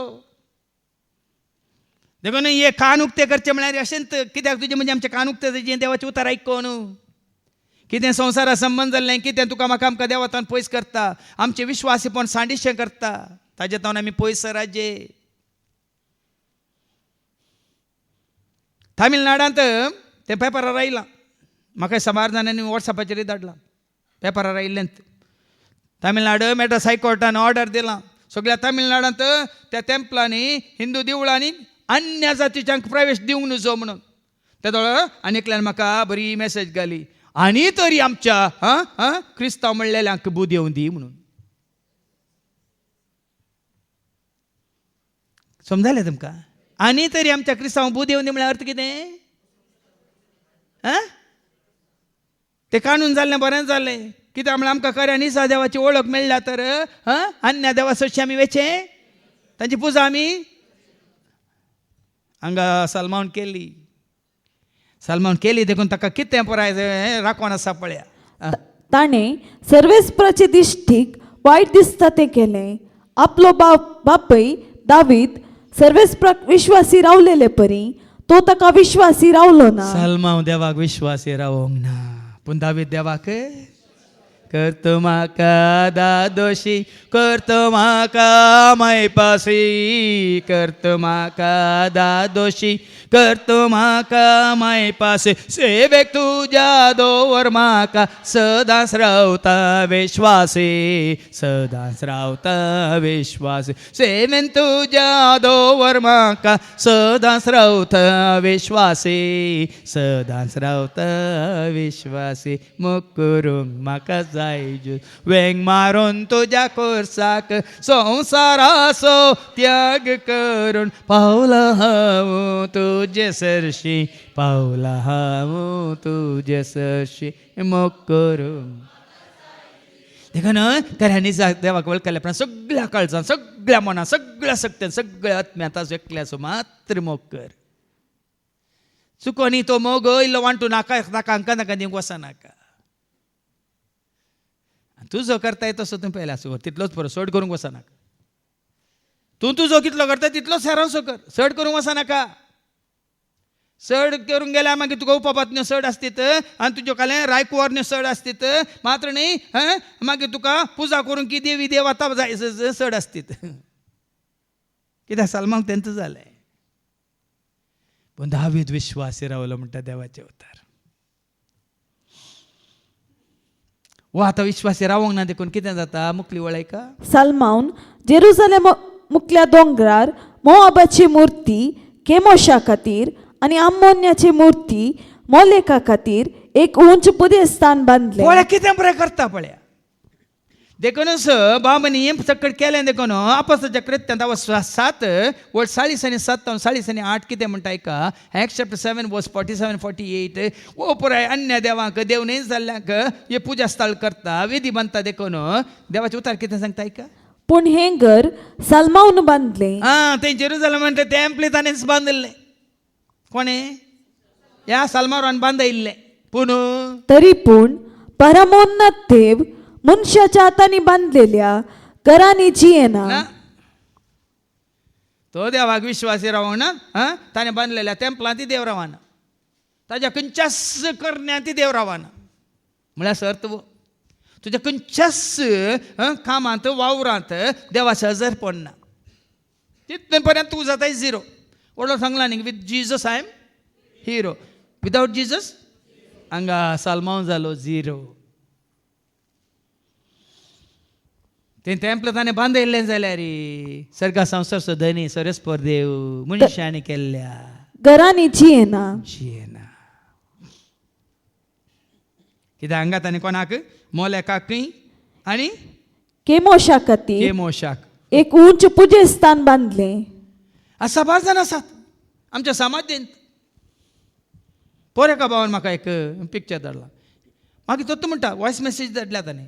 देखून हे कान उक्ते करचे म्हळ्यार अशेंच कित्याक तुजें म्हणजे आमचें कान उक्ते तेजें देवाचें उतर आयकोन कितें संवसारा संबंद जाल्लें कितें तुका म्हाका आमकां देवातान पयस करता आमचें विश्वासीपण सांडिशें करता ताजे तावन आमी पयस सराजे तामिळनाडांत तें पेपरार आयलां म्हाका 6 जाणांनी वॉट्सॅपाचेर धाडलां पेपरार आयिल्लेंत तामिळनाडू मॅड्रास हायकोर्टान ऑर्डर दिलां सगळ्या तामिळनाडांत त्या टेंपलांनी हिंदू देवळांनी अन्य जातीच्यांक प्रवेश दिवंक नजो म्हणून तेदोळ आनीकल्यान म्हाका बरी मॅसेज घाली आनी तरी आमच्या क्रिस्तांव म्हणलेल्यांक बूद येवं दी म्हणून समजलें तुमकां आनी तरी आमच्या क्रिस्तांव बूद येवं दी म्हळ्यार अर्थ कितें तें काणून जाल्लें बरें जालें कित्याक म्हळ्यार आमकां खऱ्या निजा देवाची वळख मेळ्ळ्या तर अन्य देवा सदचें आमी वेचें तांची पुजा आमी हांगा सलमान केली देखून ताका कितें पराय राखोन आसा पळया ताणें सर्वेस्पराचे दिश्टीक वायट दिसता तें केलें आपलो बापूय दावीद सर्वेस्पराक विश्वासी रावलेले परी तो ताका विश्वासी रावलो ना सलमान देवाक विश्वासी रावोंक ना पूण दावीद देवाक करतो म्हाका दादोशी करतो म्हाका मैपासी करतो म्हाका दादोशी करतो म्हाका माय पासे सेवेक तुझ्या दोवर म्हाका सदांच रावता विश्वासे सदांच रावता विश्वासे सेवेन तुझ्या दोवर म्हाका सदांच रावता विश्वासे सदांच रावता विश्वासे मोग करूंक म्हाका जाय वेंग मारून तुझ्या कोर्साक संसाराचो त्याग करून पावला हांव तुजे सरशी पावला हांव तुजे सरशी मोग करून देखा न्हय घरांनी देवाक वळखल्या पण सगळ्या काळजान सगळ्या मनान सगळ्या सक्त्यान सगळ्या आत्म्यात एकल्याचो मात्र मोग कर चुकोनी तो मोग इल्लो वांटू नाका ताका हांका नाका दिवंक वचनाका तूं जो करताय तसो तूं पयला सो तितलोच बरो चड करूंक वचनाका तूं तुजो कितलो करता तितलोच हेरांचो कर चड करूंक वचनाका चड करूंक गेल्यार मागीर तुका उपपत्न्यो चड आसतीत आनी तुज्यो काले रायकुवारण्यो चड आसतीत मात्र न्ही मागीर तुका पुजा करूंक की देवी देव आतां जाय चड आसतीत कित्याक सलमांक तेंच जालें पूण दावीद विश्वासी रावलो म्हणटा देवाचे अवतार वो आतां विश्वासी रावंक ना देखून कितें जाता मुखली वळयका सलमान जेरुसलेम मुखल्या दोंगरार मोआबाची मूर्ती केमोशा खातीर आनी आम्मोन्याची मूर्ती मोलेका खातीर एक उंच पुदेस्थान बांदलें पळय कितें बरें करता पळया देखून बाबनी सकट केलें देखून आपोस्तलाच्या कृत्यांत 7 वर्स 40 आनी 7 40 आनी 8 कितें म्हणटा आयका एक्ट्स चॅप्टर 7 वर्स 47 48 ओ पुराय अन्य देवांक देव न्ही जाल्ल्यांक हे पुजा स्थळ करता विधी बांदता देखून देवाचें उतार कितें सांगता आयका पूण हें घर सलमान बांदलें तें जेरुसलेम टेंपल ताणेंच बांदलें कोणे ह्या सलमारान बांदयल्लें पूण तरी पूण परमोन्नत देव मनशाच्या हातांनी बांदलेल्या घरांनी जियेना तो देवाक विश्वासी रावना ताणें बांदलेल्या टेंपलांत देव रावना ताज्या खंयच्याच करण्यांत देव रावना म्हळ्यार अर्थ तुज्या खंयच्याच कामांत वावरांत देवाचो हजर पडना तितले पर्यंत तूं जाताय झिरो व्हडलो सांगला न्ही with Jesus I am hero without Jesus हांगा सलमान जालो झिरो तें टेंपल ताणें बांदयल्लें जाल्यार सर्गा संवसारचो धनी सरस्पर देव मनशांनी केल्ल्या घरांनी जियेना कित्याक हांगा ताणें कोणाक मोलेकाकय आनी केमोशा खातीर केमोशाक एक उंच पुजेस्थान बांदलें असा बार जाण आसात आमच्या समाधींत पळय का भावान म्हाका एक पिक्चर धाडला मागीर तो म्हणटा वॉयस मेसेज धाडल्या ताणें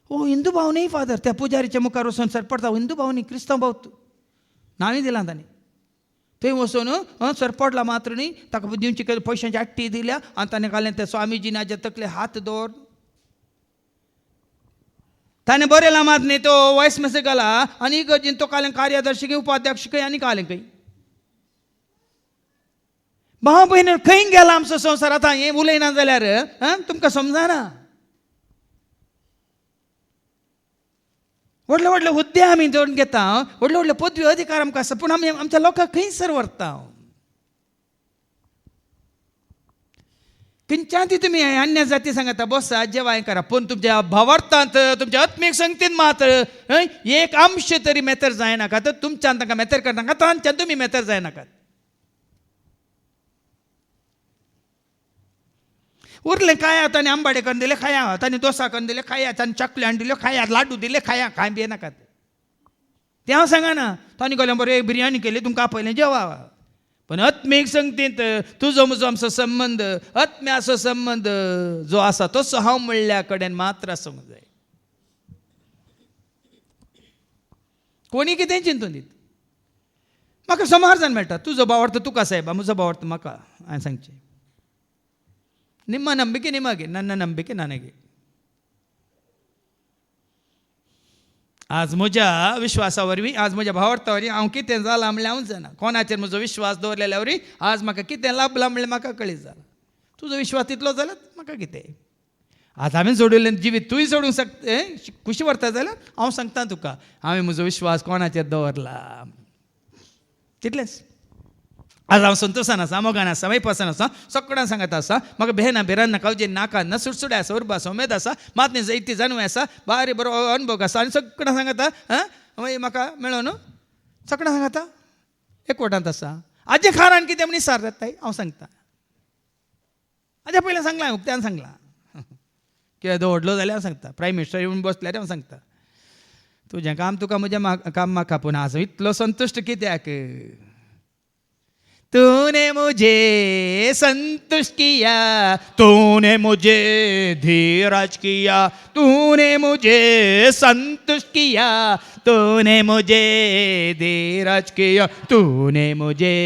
ओ हिंदू भाव न्ही फादर त्या पुजारीच्या मुखार वचून सरपडता हिंदू भाव न्ही क्रिस्तांव भाव नांवूय दिलां ताणें थंय वचून सरपडला मात्र न्ही ताका दिवची पयशांची आट्टी दिल्या आनी ताणें घालें ते स्वामीजीन हाजे तकले हात दवर ताणें बरयलां मात न्ही तो वॉयस मेसेज घाला आनी इगर्जीन तो कालें कार्यादर्शी उपाध्यक्ष खंय आनी कालें खंय भाव भयण खंय गेला आमचो संवसार आतां हें उलयना जाल्यार तुमकां समजना व्हडले व्हडले हुद्दे आमी दवरून घेता व्हडले व्हडले पदवी अधिकार आमकां आसा पूण आमी आमच्या लोकांक खंयसर व्हरता खंयच्यान तुमी अन्य जाती सांगता बसा जेवाय करा पूण तुमच्या भावार्थांत तुमच्या आत्मीक संगतीन मात्र एक अंश तरी मेतर जायनाका तर तुमच्यान तांकां मेतर करनाका तांच्यान तुमी मेतर जायनाकात उरलें खाया ताणें आंबाडे करून दिले खाया ताणें दोसा करून दिले खाया ताणें चकली हाडून दिल्यो खाया लाडू दिले खाया खाय बी नाकात तें हांव सांगना ताणें गोल्यां बरें बिरयानी केली तुमकां आपयलें जेवा पण आत्मीक संगतींत तुजो म्हजो आमचो संबंद आत्म्याचो संबंद जो आसा तसो हांव म्हणल्या कडेन मात्र आसूंक जाय कोणी कितें चिंतून दीत म्हाका समाधान मेळटा तुजो भावार्थ तुका साहेबा म्हजो भावार्थ म्हाका हांवें सांगचें ನಿಮ್ಮ ನಂಬಿಕೆ ನಿಮಗೆ ನನ್ನ ನಂಬಿಕೆ ನನಗೆ आज म्हज्या विश्वासा वरवीं आज म्हज्या भावार्था वरवीं हांव कितें जालां म्हणल्यार हांव जाणा कोणाचेर म्हजो विश्वास दवरलेल्या वरवीं आज म्हाका कितें लाभलां म्हणल्यार म्हाका कळीत जालां तुजो विश्वास तितलो जाल्यार म्हाका कितें आज हांवें जोडिल्लें जिवीत तुवें सोडूंक खुशी व्हरता जाल्यार हांव सांगता तुका हांवें म्हजो विश्वास कोणाचेर दवरला तितलेंच आज हांव संतोशान आसा मोगान आसा वैपासान आसा सगळ्यांक सांगत आसा म्हाका भेना भिरांना कावजे नाका ना सुटसुडे आसा उर्बा आसा उमेद आसा मातनी जायती जाणवी आसा बारी बरो अनुभव आसा आनी सगळ्यांक सांगता मागीर म्हाका मेळोन सगळ्यांक सांगता एकवटांत आसा हाजें कारण कितें म्हण सार जाताय हांव सांगता हाज्या पयलें सांगलां उक्त्यान सांगलां कित्याक दवडलो जाल्यार हांव सांगता प्रायम मिनिस्टर येवन बसल्यार हांव सांगता तुजें काम तुका म्हजें काम म्हाका पूण हाजो इतलो संतुश्ट कित्याक तूने मुझे संतुष्ट किया तूने मुझे धीरज किया तूने मुझे संतुष्ट किया तूने मुझे धीरज किया तूने मुझे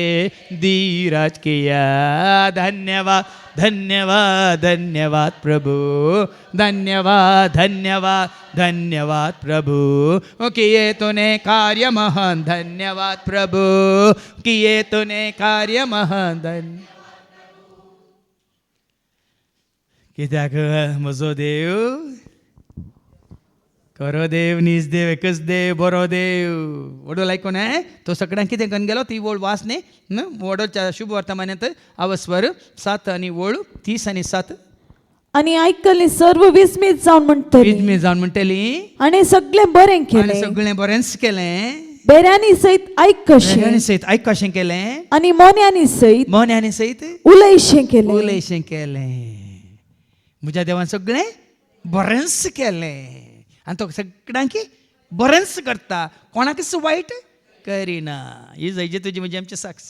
धीरज किया धन्यवाद धन्यवाद धन्यवाद प्रभु धन्यवाद धन्यवाद धन्यवाद प्रभु किए तूने कार्य महान धन्यवाद प्रभु किए तूने कार्य महान कित्याक म्हजो देव खरो देव नीज देव एकच देव बरो देव वडोल आयकोन तो सगळ्यांक कितें करून गेलो ती वोळ वास न्ही वडोच्या शुभ वर्तमानांत आवस्वर 7 आनी वोळ 30 आनी 7 आणि ऐकली सर्व विस्मित जावन म्हणटली आणि सगळे बरें केलें सगळें बरेंच केलें बेऱ्यांनी सहित ऐक कशें केलें आणि मोन्यांनी सहित उलयशें केलें म्हज्या देवान सगळें बरेंच केलें आनी तो सगळ्यांक बरेंच करता कोणाकच वायट करिना ही जायची तुजी म्हणजे आमची साक्ष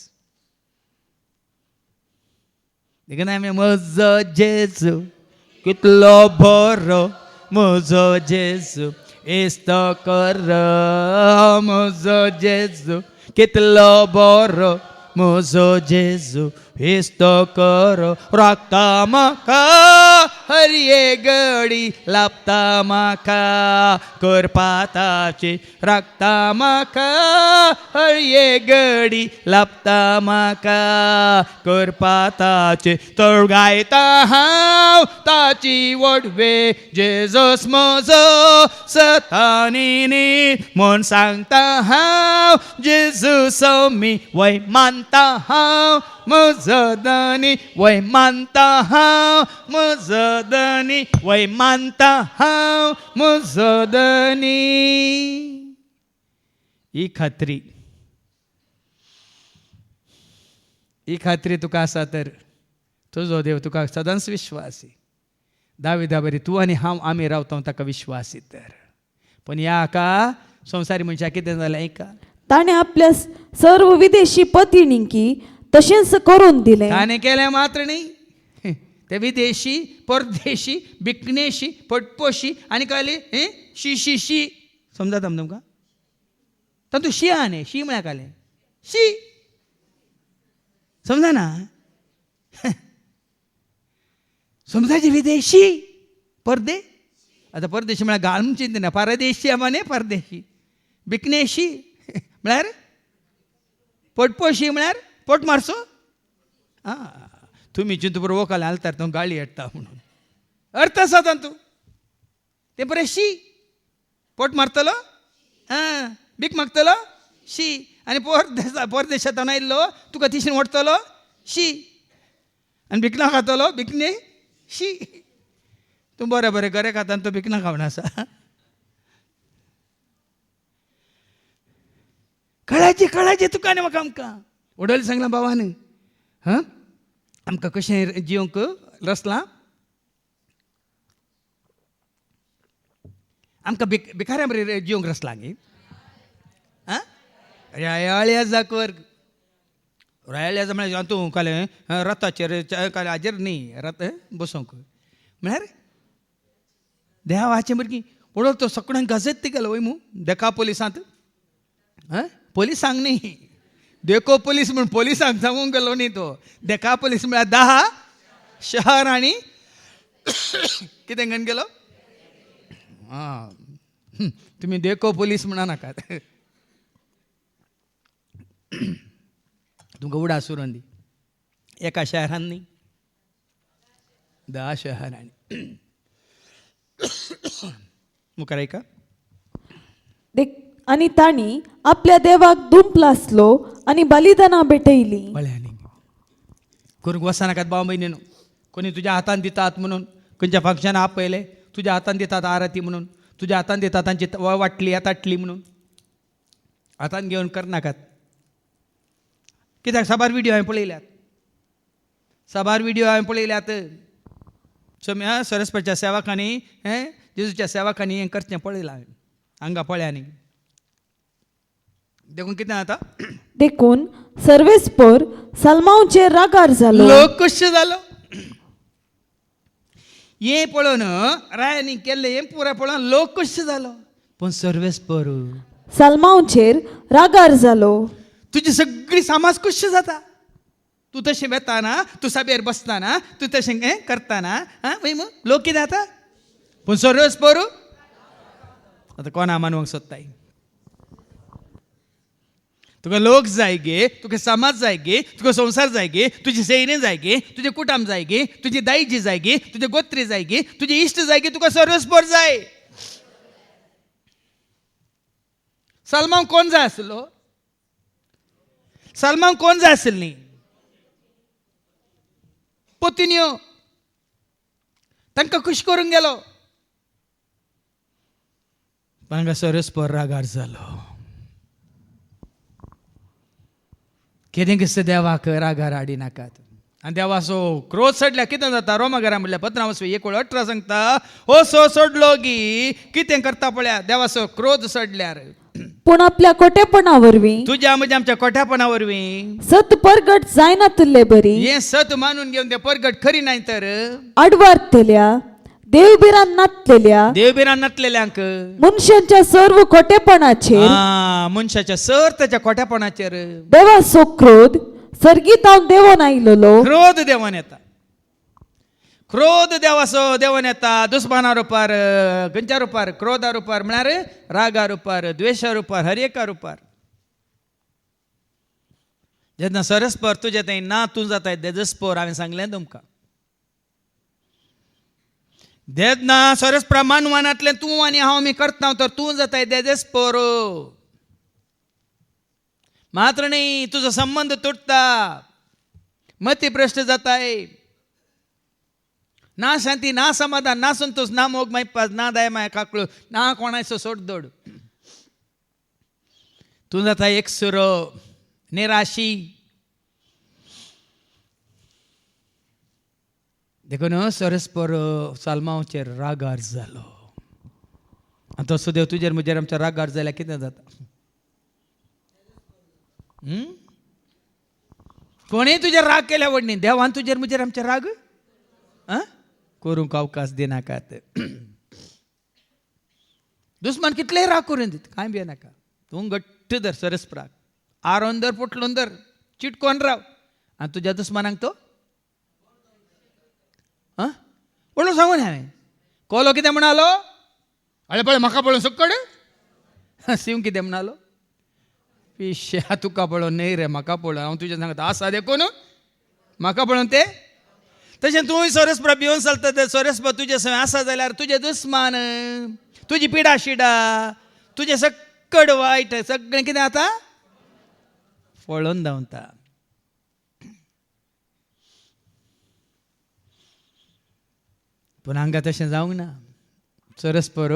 देखून आमी म्हजो जेजू कितलो बरो म्हजो जेजू इस्तो कर म्हजो जेजू कितलो बरो म्हजो जेजू इस्तो कर राखता म्हाका हर एक घडी लाभता म्हाका करपाताची राखता म्हाका हर एक घडी लाभता म्हाका करपाताची तर गायता हांव ताची वडवे जेजूस म्हजो सतानी म्हूण सांगता हांव जेजूस मी वय मानता हांव म्हजो धनी वय मानता हांव म्हजो धनी वय मानता हांव म्हजो धनी ही खात्री तुका आसा तर तुजो देव तुका सदांच विश्वासी दाविदा बरी तूं आनी हांव आमी रावता ताका विश्वासी तर पण ह्या हाका संवसारी मनशाक कितें जालें ऐका ताणें आपल्या सर्व विदेशी पत्नींकी तशेंच करून दिलें ताणें केलें मात्र न्ही ते विदेशी परदेशी बिकनेशी पटपोशी आनी कहली शी समजता तुमकां तातूंत शी आहा न्ही शी म्हळ्यार कहलें शी समजना समजायचे विदेशी परदे आतां परदेशी म्हळ्यार घालून चिंतना परदेशी आनी परदेशी बिकनेशी म्हळ्यार पटपोशी म्हळ्यार पोट मारसो तुमी चिंतू बरोबर वोकाले हालतात तो गाळी हाडटा म्हणून अर्थ आसा तातूंत ते बरें शी पोट मारतलो बीक मागतलो शी आनी परदेशांतून आयिल्लो तुका तिशीन ओडटलो शी आनी भिकना खातलो भिकणे शी तूं बरें बरें गरे खाता आनी तो भिकना खावना आसा कळाचे तुका आनी म्हाका आमकां वडोली सांगलां बाबान आमकां कशें जिवंक रचलां आमकां भिकाऱ्या बरें जिवंक रचलां गे रायाळ्या वर्ग रायाळ्या म्हळ्यार तूं कालें रथाचेर कालें हाजेर न्ही रथ बसोंक म्हळ्यार देवाचे भुरगीं पळोव तो सगळ्यांक गजत गेलो वय मू देका पोलिसांत पोलिसांक न्ही देखो पुलीस म्हूण पोलिसांक सांगूंक गेलो न्ही तो देका पुलीस म्हळ्यार 10 शहर आनी कितें घेवन गेलो तुमी देखो पुलीस म्हणा नाकात तुमकां उडा सुरून दी एका शहरान न्ही 10 शहरांनी मुखार ऐका आणि ताणी आपल्या देवाक धूप लासलो आणि बलिदानां भेटयली करूंक वचनाकात भाव भयणीनो. कोणी तुझ्या हातान दितात म्हणून खंयच्या फंक्शन आपयले तुझ्या हातान दितात आरती म्हणून, तुझ्या हातान दितात तांची वाटली ताटली म्हणून हातान घेवन करनाकात. कित्याक साबार व्हिडिओ हांवें पळयल्यात, साबार व्हिडिओ हांवें पळयल्यात. सरस्वतीच्या सेवकांनी जेजूच्या सेवकांनी हें करचें पळयलां हांवें, हांगा पळयांनी. देखून कितें जाता, देखून सर्वेस्पर सलमांचेर रागार जालो. लोक कशें जालो हें पळोवन रायांनी केल्लें हें पुराय पळोवन लोक कशें जालो. पूण सर्वेस्पर सलमांचेर रागार जालो. तुजी सगळी समाज कशें जाता. तूं तशें वेताना, तूं सभेर बसताना, तूं तशें हें करताना लोक कितें जाता. पूण सर्वेस्पर आतां कोणा मानूंक सोदताय. तुका लोक जाय गे, तुका समाज जाय गे, तुका संसार जाय गे, तुजी सैन्य जाय गे, तुजें कुटुंब जाय गे, तुजी दायजी जाय गे, तुजे गोत्री जाय गे, तुजे इश्ट जाय गे, तुका सर्वेस्पर जाय. सलमान कोण जाय आसलो. सलमान कोण जाय आसली. पत्न्यो तांकां खुश करूंक गेलो. तांकां सर्वेस्पर रागार जालो. कितें दिसता देवाक रागार हाडी नाकात. आनी देवाचो क्रोध सडल्या कितें जाता. रोमाघरा म्हणल्यार 15:18 सांगता, हो सो सोडलो गी कितें करता पळया. देवाचो क्रोध सडल्यार पूण आपल्या खोटेपणा वरवीं, तुज्या म्हणजे आमच्या खोट्यापणा वरवीं सत परगट जायना तुल्ले बरी. हें सत मानून घेवन ते परगट खरी नाही तर आडवारतल्या देवबिरान नातलेल्यांक मनशांच्या सर्व खोटेपणाचेर, मनशाच्या ताच्या खोट्यापणाचेर देवाचो क्रोध सर्गीतावन देवोन आयिल्लो. क्रोध देवान येता. क्रोध देवाचो देवान येता. दुस्माना रुपार, खंयच्या रुपार, क्रोधा रुपार म्हळ्यार रागा रुपार, द्वेशा रुपार, हर एका रुपार. जेन्ना सरस्पर तुजें थंय ना तूं जाताय देजस्पोर. हांवें सांगलें तुमकां. जेन्ना सरस्पर मानवानांतलें तूं आनी हांव आमी करता तर तूं जाताय देजस्पोर. मात्र न्ही, तुजो संबंध तुटता, मती भ्रश्ट जाताय. ना शांती, ना समाधान, ना संतोष, ना मोग मायपास, ना दया माया काकळो, ना कोणाचो सोडदोड. तूं जाता एकसुरो, निराशी. देखून सरस्पर सलमांचेर रागार जालो. आनी तसो देव तुजेर म्हजेर आमच्या रागार जाल्यार कितें जाता. कोणेय तुजेर राग केल्या वडणी देवान तुजेर म्हजेर आमचे राग करूंक अवकाश दिनाकात. दुस्मान कितलेय राग करून दीत, कांय बी नाका. तूं घट्ट धर सरस्पराक, आरोन धर, पुटलून धर, चिटकोन राव. आनी तुज्या दुस्मानाक तो पळोवन सांगून हांवें कोलो कितें म्हणालो. अळे पळय म्हाका पळोवन सकड शिव कितें म्हणालो. पिश्या तुका पळोवन न्हय रे, म्हाका पळोवन. हांव तुजें सांगता आसा देखून म्हाका पळोवन ते. तशें तूंय सरस्पर भिवन चलता. सरस्पर तुजे सवय आसा जाल्यार तुजे दुस्मान, तुजी पिडा शिडा, तुजें सकड वायट सगळें कितें जाता पळोवन धांवता. पूण हांगा तशें जावंक ना. सरस्पर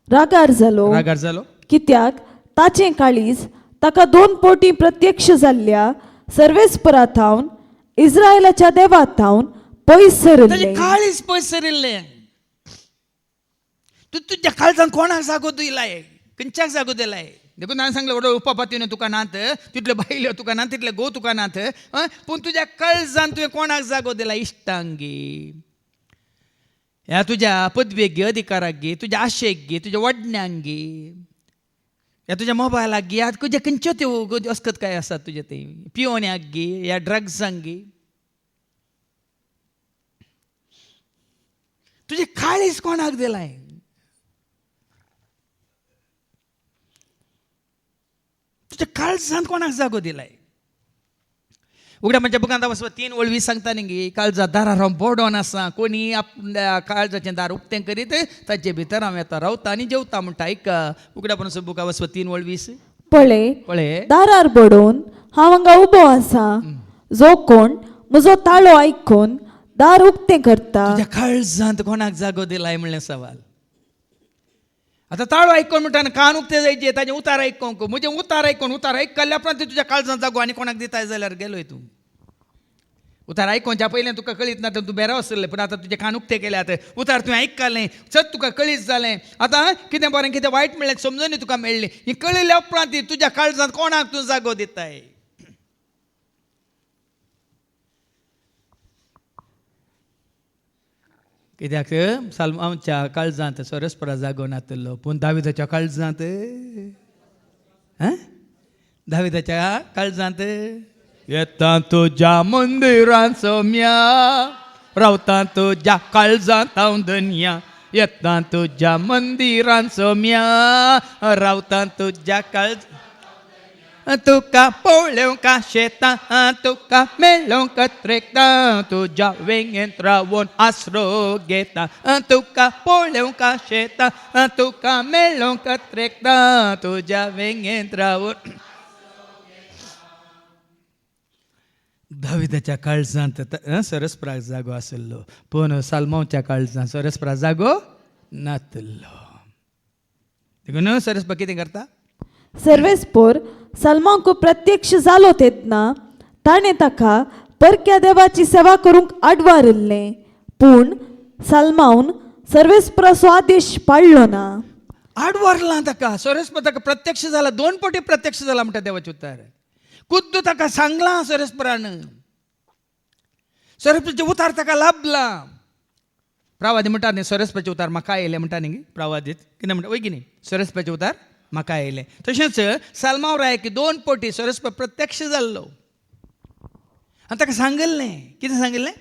रागार जालो. कित्याक ताचें काळीज ताका 2 पोटी प्रत्यक्ष जाल्ल्या सर्वेस्परांतावन, इस्रायलाच्या देवातावन पयस सरिल्लें. काळीज पयस सरिल्लें. तूं तुज्या काळजान कोणाक जागो दिलाय, खंयच्याक जागो दिलाय. देखून हांवें सांगलें व्हडलो उपापातीनो तुका नात, तितल्यो बायल्यो तुका नात, तितले घोव तुका नात. पूण तुज्या काळजान तुवें कोणाक जागो दिला. इश्टांक गे, ह्या तुज्या पदवेक गे, अधिकाराक गे, तुज्या आशेक गे, तुज्या वडण्यांक गे, ह्या तुज्या मोबायलाक गे, ह्या तुज्या खंयच्यो त्यो अस्कत काय आसात तुजे ते पिवण्याक गे, ह्या ड्रग्सांक गे. तुजें काळीज कोणाक दिलाय. तुज्या काळजान कोणाक जागो दिलाय. उगड्या म्हणजे बुकांत 3:20 सांगता न्ही, काळजा दारार हांव बोडोन आसा. कोणी आपल्या काळजाचें दार उक्तें करीत ताचे भितर हांव येता, रावता आनी जेवता म्हणटा. ऐका उगड्या पण बुका 3:20. पळय दारार बोडोन हांव हांगा उबो आसा. जो कोण म्हजो ताळो आयकून दार उक्तें करता. तुज्या काळजांत कोणाक जागो दिलाय म्हणलें सवाल. आता ताळो आयकोन म्हणटा कान उक्ते जायचे, ताजें उतार आयकोंक, म्हजें उतार आयकल्या उपरांत तुज्या काळजांत जागो आनी कोणाक दिताय जाल्यार गेलोय तूं. उतार आयकोनच्या पयलें तुका कळीत ना तर तूं बेरो आसलें, पूण आतां तुजें कान उक्ते केल्यात, उतार तुवें आयकलें, सत तुका कळीत जालें. आतां कितें बरें कितें वायट म्हणलें समजून तुका मेळ्ळी. ही कळिल्ल्या उपरांत तुज्या काळजांत कोणाक तूं जागो दिताय. कित्याक साल्मांच्या काळजांत सरस्परा जागो नातलो, पूण दाविदाच्या काळजांत दाविदाच्या काळजांत येता तुज्या मंदिरांत सोम्या, रावता तुज्या काळजांत हांव धन्या. येता तुज्या मंदिरांत सोम्या, रावता तुज्या काळजांत. तुका पळोवंक शेतां, तुका मेळोवंक त्रेकतां, तुज्या वेंगेंत रावून आसरो घेता. तुका पळोवंक शेतां, तुका मेळोवंक त्रेकतां, तुज्या वेंगेंत रावून. दाविदाच्या काळजांत सरस्पराक जागो आसलो, पूण साल्मांच्या काळजांत सरस्परा जागो नातलो. देखून सरस्परा कितें करता? सर्वेस्पोर सलमांक प्रत्यक्ष जालो तेन्ना ताणें ताका परक्या देवाची सेवा करूंक आडवारल्लें, पूण सलमावन सर्वेस्पराचो आदेश पाळ्ळो ना. आडवारला ताका. सरस्पर ताका प्रत्यक्ष जाला, 2 फावटी प्रत्यक्ष जाला म्हणटा देवाचें उतार. खुद्द ताका सांगलां सरस्परान, सरस्पराचें उतार ताका लाभला. प्रवादी म्हणटा न्ही सरस्पराचें उतार म्हाका येयलें म्हणटा न्ही प्रवादीत, कितें म्हणटा वय की न्ही, सरस्पराचें उतार म्हाका येयलें. तशेंच साल्मांव रायक 2 फावटी सरस्पर प्रत्यक्ष जाल्लो आनी ताका सांगल्लें. कितें सांगल्लें?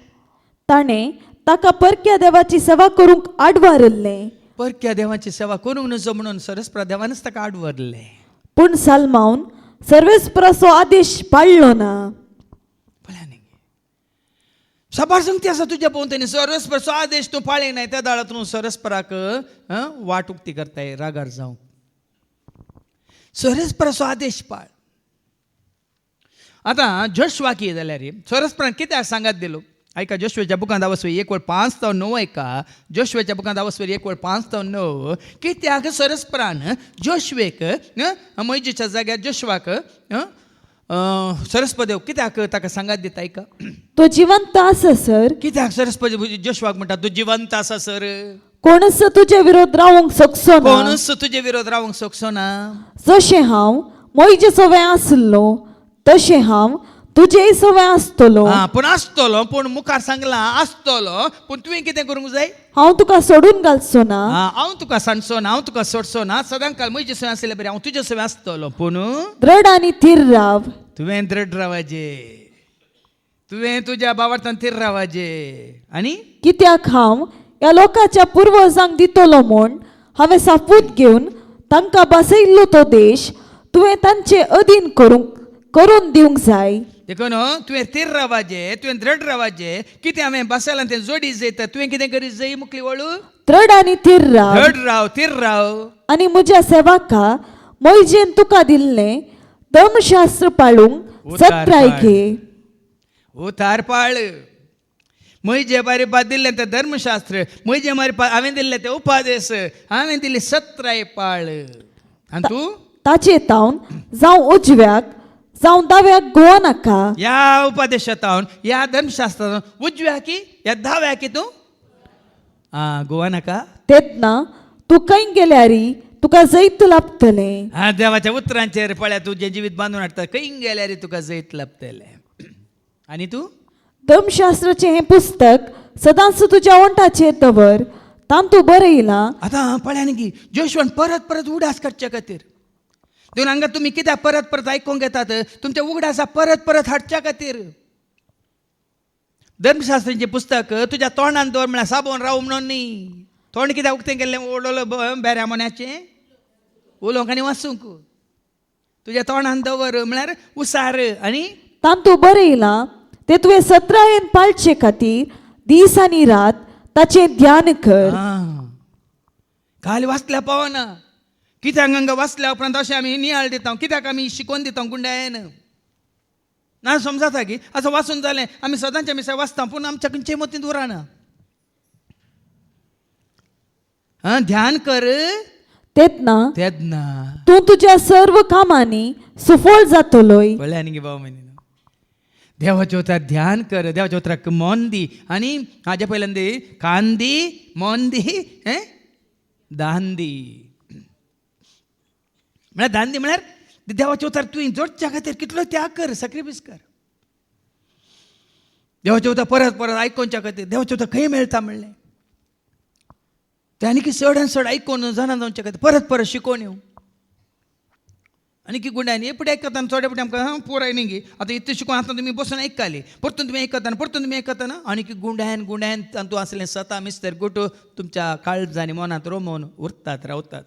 ताणें ताका परक्या देवाची सेवा करूंक आडवारल्लें. परक्या देवाची सेवा करूंक नजो म्हणून सरस्परा देवानच ताका आडवरलें. पूण सलमावन सर्वेस्पराचो आदेश पाळ्ळो ना. साबार संगती आसा तुज्या पळोवन सरस्पराचो आदेश तूं पाळ्ळे नाय, त्या दाळा तूं सरस्पराक वाट उक्ती करताय रागार जावं. सरस्पराचो आदेश पाळ. आतां जोशुआ कितें जाल्यार सरस्परान कित्याक सांगात दिलो ऐका. जोशुआच्या बुकांत आवस्वी 1:5-9 ऐका. जोशुआच्या बुकांत आवस्वी 1:5-9 कित्याक सरस्परान जोशुएक मोइजेच्या जाग्यार जोशुआक सरस्पदेव कित्याक ताका सांगात दिता ऐका. तो जिवंत आसा सर. कित्याक सरस्पदेव जोशुआक म्हणटा तूं जिवंत आसा सर, कोणच तुजे विरोध रावंक शकचो ना. कोणच तुजे विरोध रावंक शकचो ना. जशें हांव मोइजेचो वेळ आसलो तशें हांव तुजेय सवय आसतलो. पूण आसतलो, पूण मुखार सांगला आसतलो, पूण तुवें कितें करूंक जाय? हांव तुका सोडून घालचो ना. हांव तुका सांडचो ना, हांव तुका सोडचो ना. सदां काल म्हजे सवय आसले बरें, हांव तुजे सवय आसतलो, पूण दृढ आनी थीर राव. तुवें दृढ रावाजे, तुवें तुज्या बाबार्थान थीर रावाजे. आनी कित्याक हांव ह्या लोकांच्या पुर्वजांक दितलो म्हूण हांवें सापूत घेवन तांकां बसयल्लो तो देश तुवें तांचे अधीन करून दिवंक जाय. देखून तुवें थीर रावाजे, तुवें दृढ रावाजे. कितें हांवें बसयलां तें जोडी जायत, तुवें कितें करीत जाय मुखली वळू? दृढ आनी थीर राव. दृढ राव, थीर राव. आनी म्हज्या सेवका मोइजेन तुका दिल्लें धर्मशास्त्र पाळूंक सत्राय घे. उतार पाळ. मोइजे बारीपात दिल्लें तें धर्मशास्त्र, मोइजे बारीपात हांवें दिल्लें तें उपादेश, हांवें दिल्ली सत्राय पाळ. आनी तूं ताचे तावन जावं उजव्याक जावं दाव्याक गोवा नाका. ह्या उपादेशांत ह्या धर्मशास्त्रांत उजव्या की ह्या दाव्या की तूं गोवा नाका. तेन्ना तूं खंय गेल्यारी तुका जैत लाभतलें. देवाच्या उतरांचेर पळया तुजें जिवीत बांदून हाडटा, खंय गेल्यार तुका जैत लाभतलें. आनी तूं धर्मशास्त्राचें हें पुस्तक सदांच तुज्या ओंठाचेर दवर, तांतू बरयलां. आतां पळया न्ही की जोशुआन परत परत उगडास काडचे खातीर देखून हांगा तुमी कित्याक परत परत आयकूंक येतात? तुमच्या उगडासा परत परत हाडच्या खातीर. धर्मशास्त्राचें पुस्तक तुज्या तोंडान दवर म्हळ्यार साबोन राव म्हणून न्ही. तोंड कित्याक उक्तें केल्लें ओडोलो बेऱ्या मोन्याचें उलोवंक आनी वाचूंक. तुज्या तोंडान दवर म्हळ्यार उसार. आनी तांतू बरयलां तें तुवें सत्रायेन पाळचे खातीर दीस आनी रात ताचें ध्यान कर. खाली वाचल्या पावना. कित्याक हांगा वाचल्या उपरांत अशें आमी नियाळ दिता, कित्याक आमी शिकोवन दिता गुंडायेन ना समजाता की असं वाचून जालें आमी सदांचे मिसाय वाचता पूण आमच्या खंयचे मतींत उरना. ध्यान कर तेत ना तूं तुज्या सर्व कामांनी सफळ जातलोय. पळय आनी भाव म्हण देवाच्या उतराक ध्यान कर, देवाच्या उतराक मन दी आनी हाज्या पयल्यांदी कान दी, मन दी, दान दी. म्हळ्यार दान दी म्हळ्यार देवाच्या उतार तुवें जोडच्या खातीर कितलो त्याग कर, सॅक्रिफायस कर. देवाच्या उतार परत परत आयकोवच्या खातीर देवाच्या उतार खंय मेळटा म्हणलें ते आनी की चड आनी चड आयकोन जाणा जावच्या खातीर परत परत शिकोवन येवं. आनी की गुंड्यांनी एपटी आयकता आनी चोडे पटी आमकां पुराय न्ही गे आतां इतलें शिकोवन आतां तुमी बसून आयकताली परतून तुमी आयकता आनी परतून तुमी आयकता ना आनी की गुंड्यान तातूं असलें सता मिस्तर गुटू तुमच्या काळजांनी मनांत रोमोवन उरतात रावतात.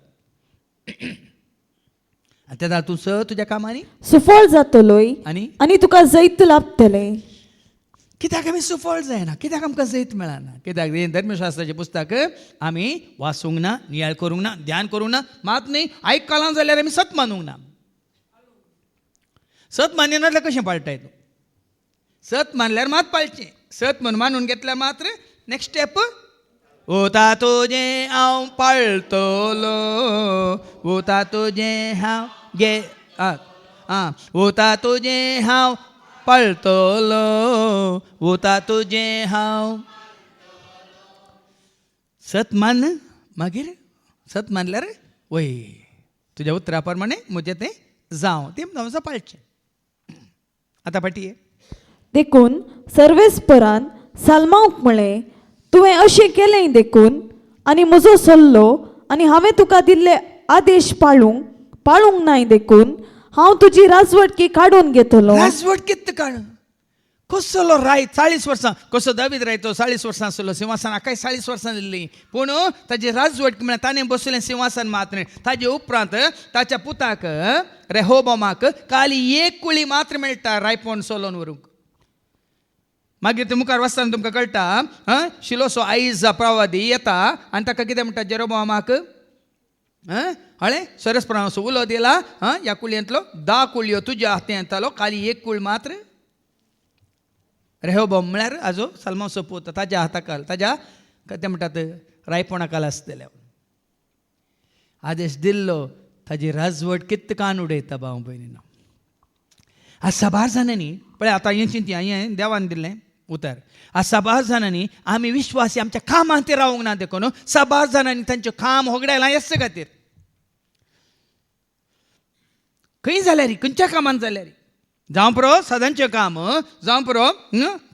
आनी त्या तूं तुज्या कामांनी सफळ जातलोय आनी तुका जैत लाभतलें. कित्याक आमी सफळ जायना, कित्याक आमकां जैत मेळना, कित्याक धर्मशास्त्राचें पुस्तक आमी वाचूंक ना, नियाळ करूंक ना, ध्यान करूंक ना, मात न्ही आयकलां जाल्यार आमी सत मानूंक ना. सत मानिना जाल्यार कशें पाळटाय तूं? सत मानल्यार मात पाळचें, सत मानून घेतल्यार मात्र नेक्स्ट स्टेप ओता तुजें हांव पाळटलो, ओता तुजें हांव गे ओता तुजें हांव पाळटलो, ओता तुजें हांव. सत मान मागीर सत मानल्यार वय तुज्या उतरा प्रमाणे म्हजें तें जावं तें समजा पाळचें. आतां पाटी देखून सर्वेस्परान सालमांक म्हळें तुवें अशें केलें देखून आनी म्हजो सल्लो आनी हांवें तुका दिल्ले आदेश पाळूंक नाय देखून हांव तुजी राजवटकी काडून घेतलो. राजवट कितें काड कसलो राय 40 वर्सां कसो दावीद राय तो 40 वर्सां आसलो सिंहासन आकाय 40 वर्सां दिल्ली पूण ताजी राजवट म्हळ्यार ताणें बसलें सिंहासन मात्र ताजे उपरांत ताच्या पुताक रेहोबोमाक खाली एक कुळी मात्र मेळटा रायपण सोलोन व्हरूंक. मागीर ते मुखार वाचतना तुमकां कळटा शिलोसो आयज प्रवादी येता आनी ताका कितें म्हणटा जेरोबोमाक हळे सरस्परांचो उलो दिला ह्या कुळयेंतलो 10 कुळयो तुज्या हातीन येतालो खाली एक कूळ मात्र रेहोबोम म्हळ्यार हाजो सलमाचो पूत ताज्या हाताकाल ताज्या कितें म्हणटात रायपणाकाल आसतले आदेश दिल्लो ताजी राजवट कित्त कान उडयता भाव भयणीनो. आज 7 जाणांनी पळय आतां हें चिंती हें देवान दिल्लें उतर आज 7 जाणांनी आमी विश्वासी आमच्या कामांत ते रावूंक ना देखून 7 जाणांनी तांचें काम होगडायलां हेच खातीर खंय जाल्यार खंयच्या कामान जाल्यार जावं पुरो सदांचें काम जावं पुरो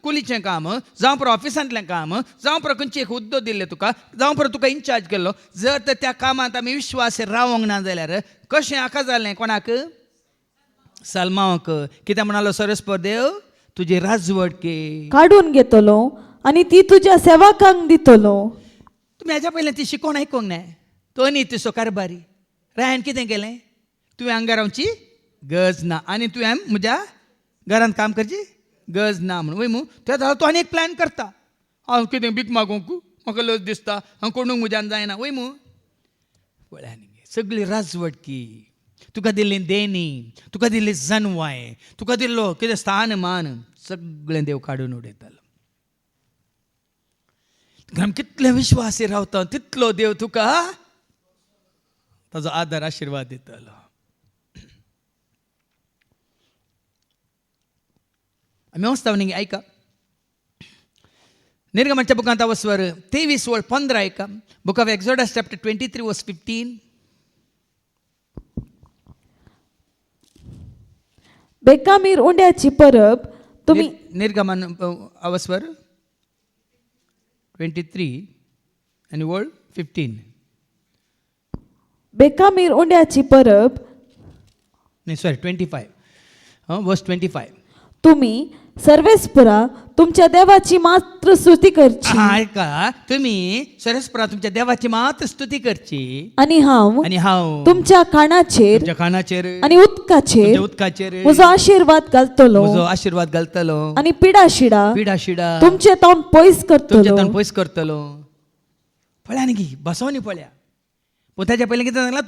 कुलीचें काम जावं पुरो ऑफिसांतलें काम जावं पुरो खंयची एक उद्दो दिल्ले तुका जावं पुरो तुका इन्चार्ज केल्लो जर तर त्या कामांत आमी विश्वासी रावोंक ना जाल्यार कशें आका जालें कोणाक सलमांक कितें म्हणालो सरस्पर देव तुजी राजवट काडून घेतलो आनी ती तुज्या सेवकांक दितलो. तुमी हेज्या पयलें ती शिकोवन आयकोंक ना तो न्ही तुजो कारबारी रायन कितें केलें तुवें हांगा रावची गरज ना आनी तुवें म्हज्या घरांत काम करची गरज ना म्हणून वय मू त्या तो आनी एक प्लॅन करता हांव कितें भीक मागूंक म्हाका लज दिसता हांव कोणूक म्हज्यान जायना वय मू पळय आनी सगळी राजवटकी तुका दिल्ली देणी तुका दिल्ली जनवाय तुका दिल्लो कितें स्थान मान सगळें देव काडून उडयतालो. आमी कितले विश्वासी रावता तितलो देव तुका ताजो आदर आशिर्वाद दितलो. आमी वचता न्ही आयका निर्गमनाच्या बुकांत वचवर 23:15 आयका बुक ऑफ एक्झोडस चॅप्टर 23:15 बेकामीर उंड्याची परब तुम्ही निर्गमन अवस्वर 23 आणि वर्ड 15 बेकामीर उंड्याची परब नाही सॉरी 25 वर्स 25 तुम्ही सर्वेस्परा तुमच्या देवाची मात्र स्तुती करची. ऐका तुम्ही सर्वेस्परा तुमच्या देवाची मात्र स्तुती करची आणि हांव तुमच्या कानाचेर आणि उदकाचेर म्हजो आशीर्वाद घालतलो आणि पिडाशिडा तुमचे तोंड पयस करतलो. पळया न्ही बसवनी पळया पण ताच्या पयलीं कितें सांगलां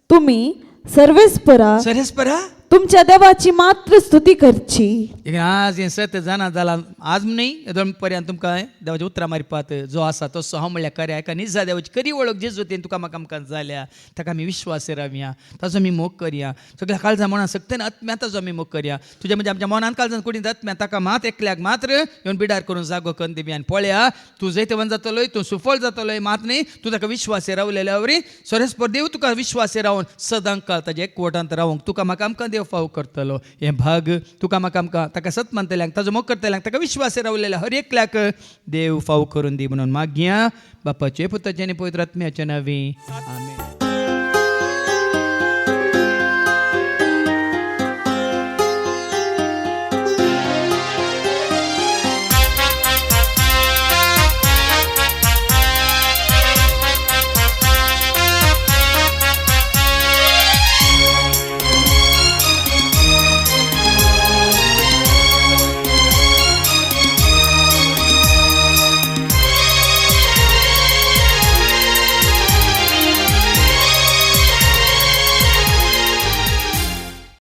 तुम्ही सर्वेस्परा तुमच्या देवाची मात्र स्तुती करची. आज हे सत्य जाणा जाला आज नाही पर्यंत तुमकां देवाच्या उतरा मारी पात जो आसा तसो हांव म्हणल्यार खऱ्या एका निजा देवाची खरी वळख जेजू तेन तुका म्हाका आमकां जाल्या ताका आमी विश्वास रावया, ताजो आमी मोग करया. सगळ्या काळजां म्हणा सत्यान आत्म्या ताजो आमी मोग करया. तुज्या म्हणजे आमच्या मनान काळजान कुडींत आत्म्या ताका मात एकल्याक मात्र येवन बिडार करून जागो करून दिवया. आनी पळया तूं जैतवन जातलोय, तूं सुफळ जातलोय, मात न्ही तूं ताका विश्वास रावलेल्या वरी सरस्पर देव तुका विश्वास रावन सदांच काळ ताज्या एकवटांत रावंक तुका म्हाका आमकां देव फाव करतलो. हे भाग तुका म्हाका आमकां ताका सत मानतल्यांक ताजो मोग करतल्यांक ताका विश्वास रावलेल्या हर एकल्याक देव फाव करून दी म्हणून मागया बापाचे पुताचे आनी पवित्र आत्म्याच्या नांवी. आमेन.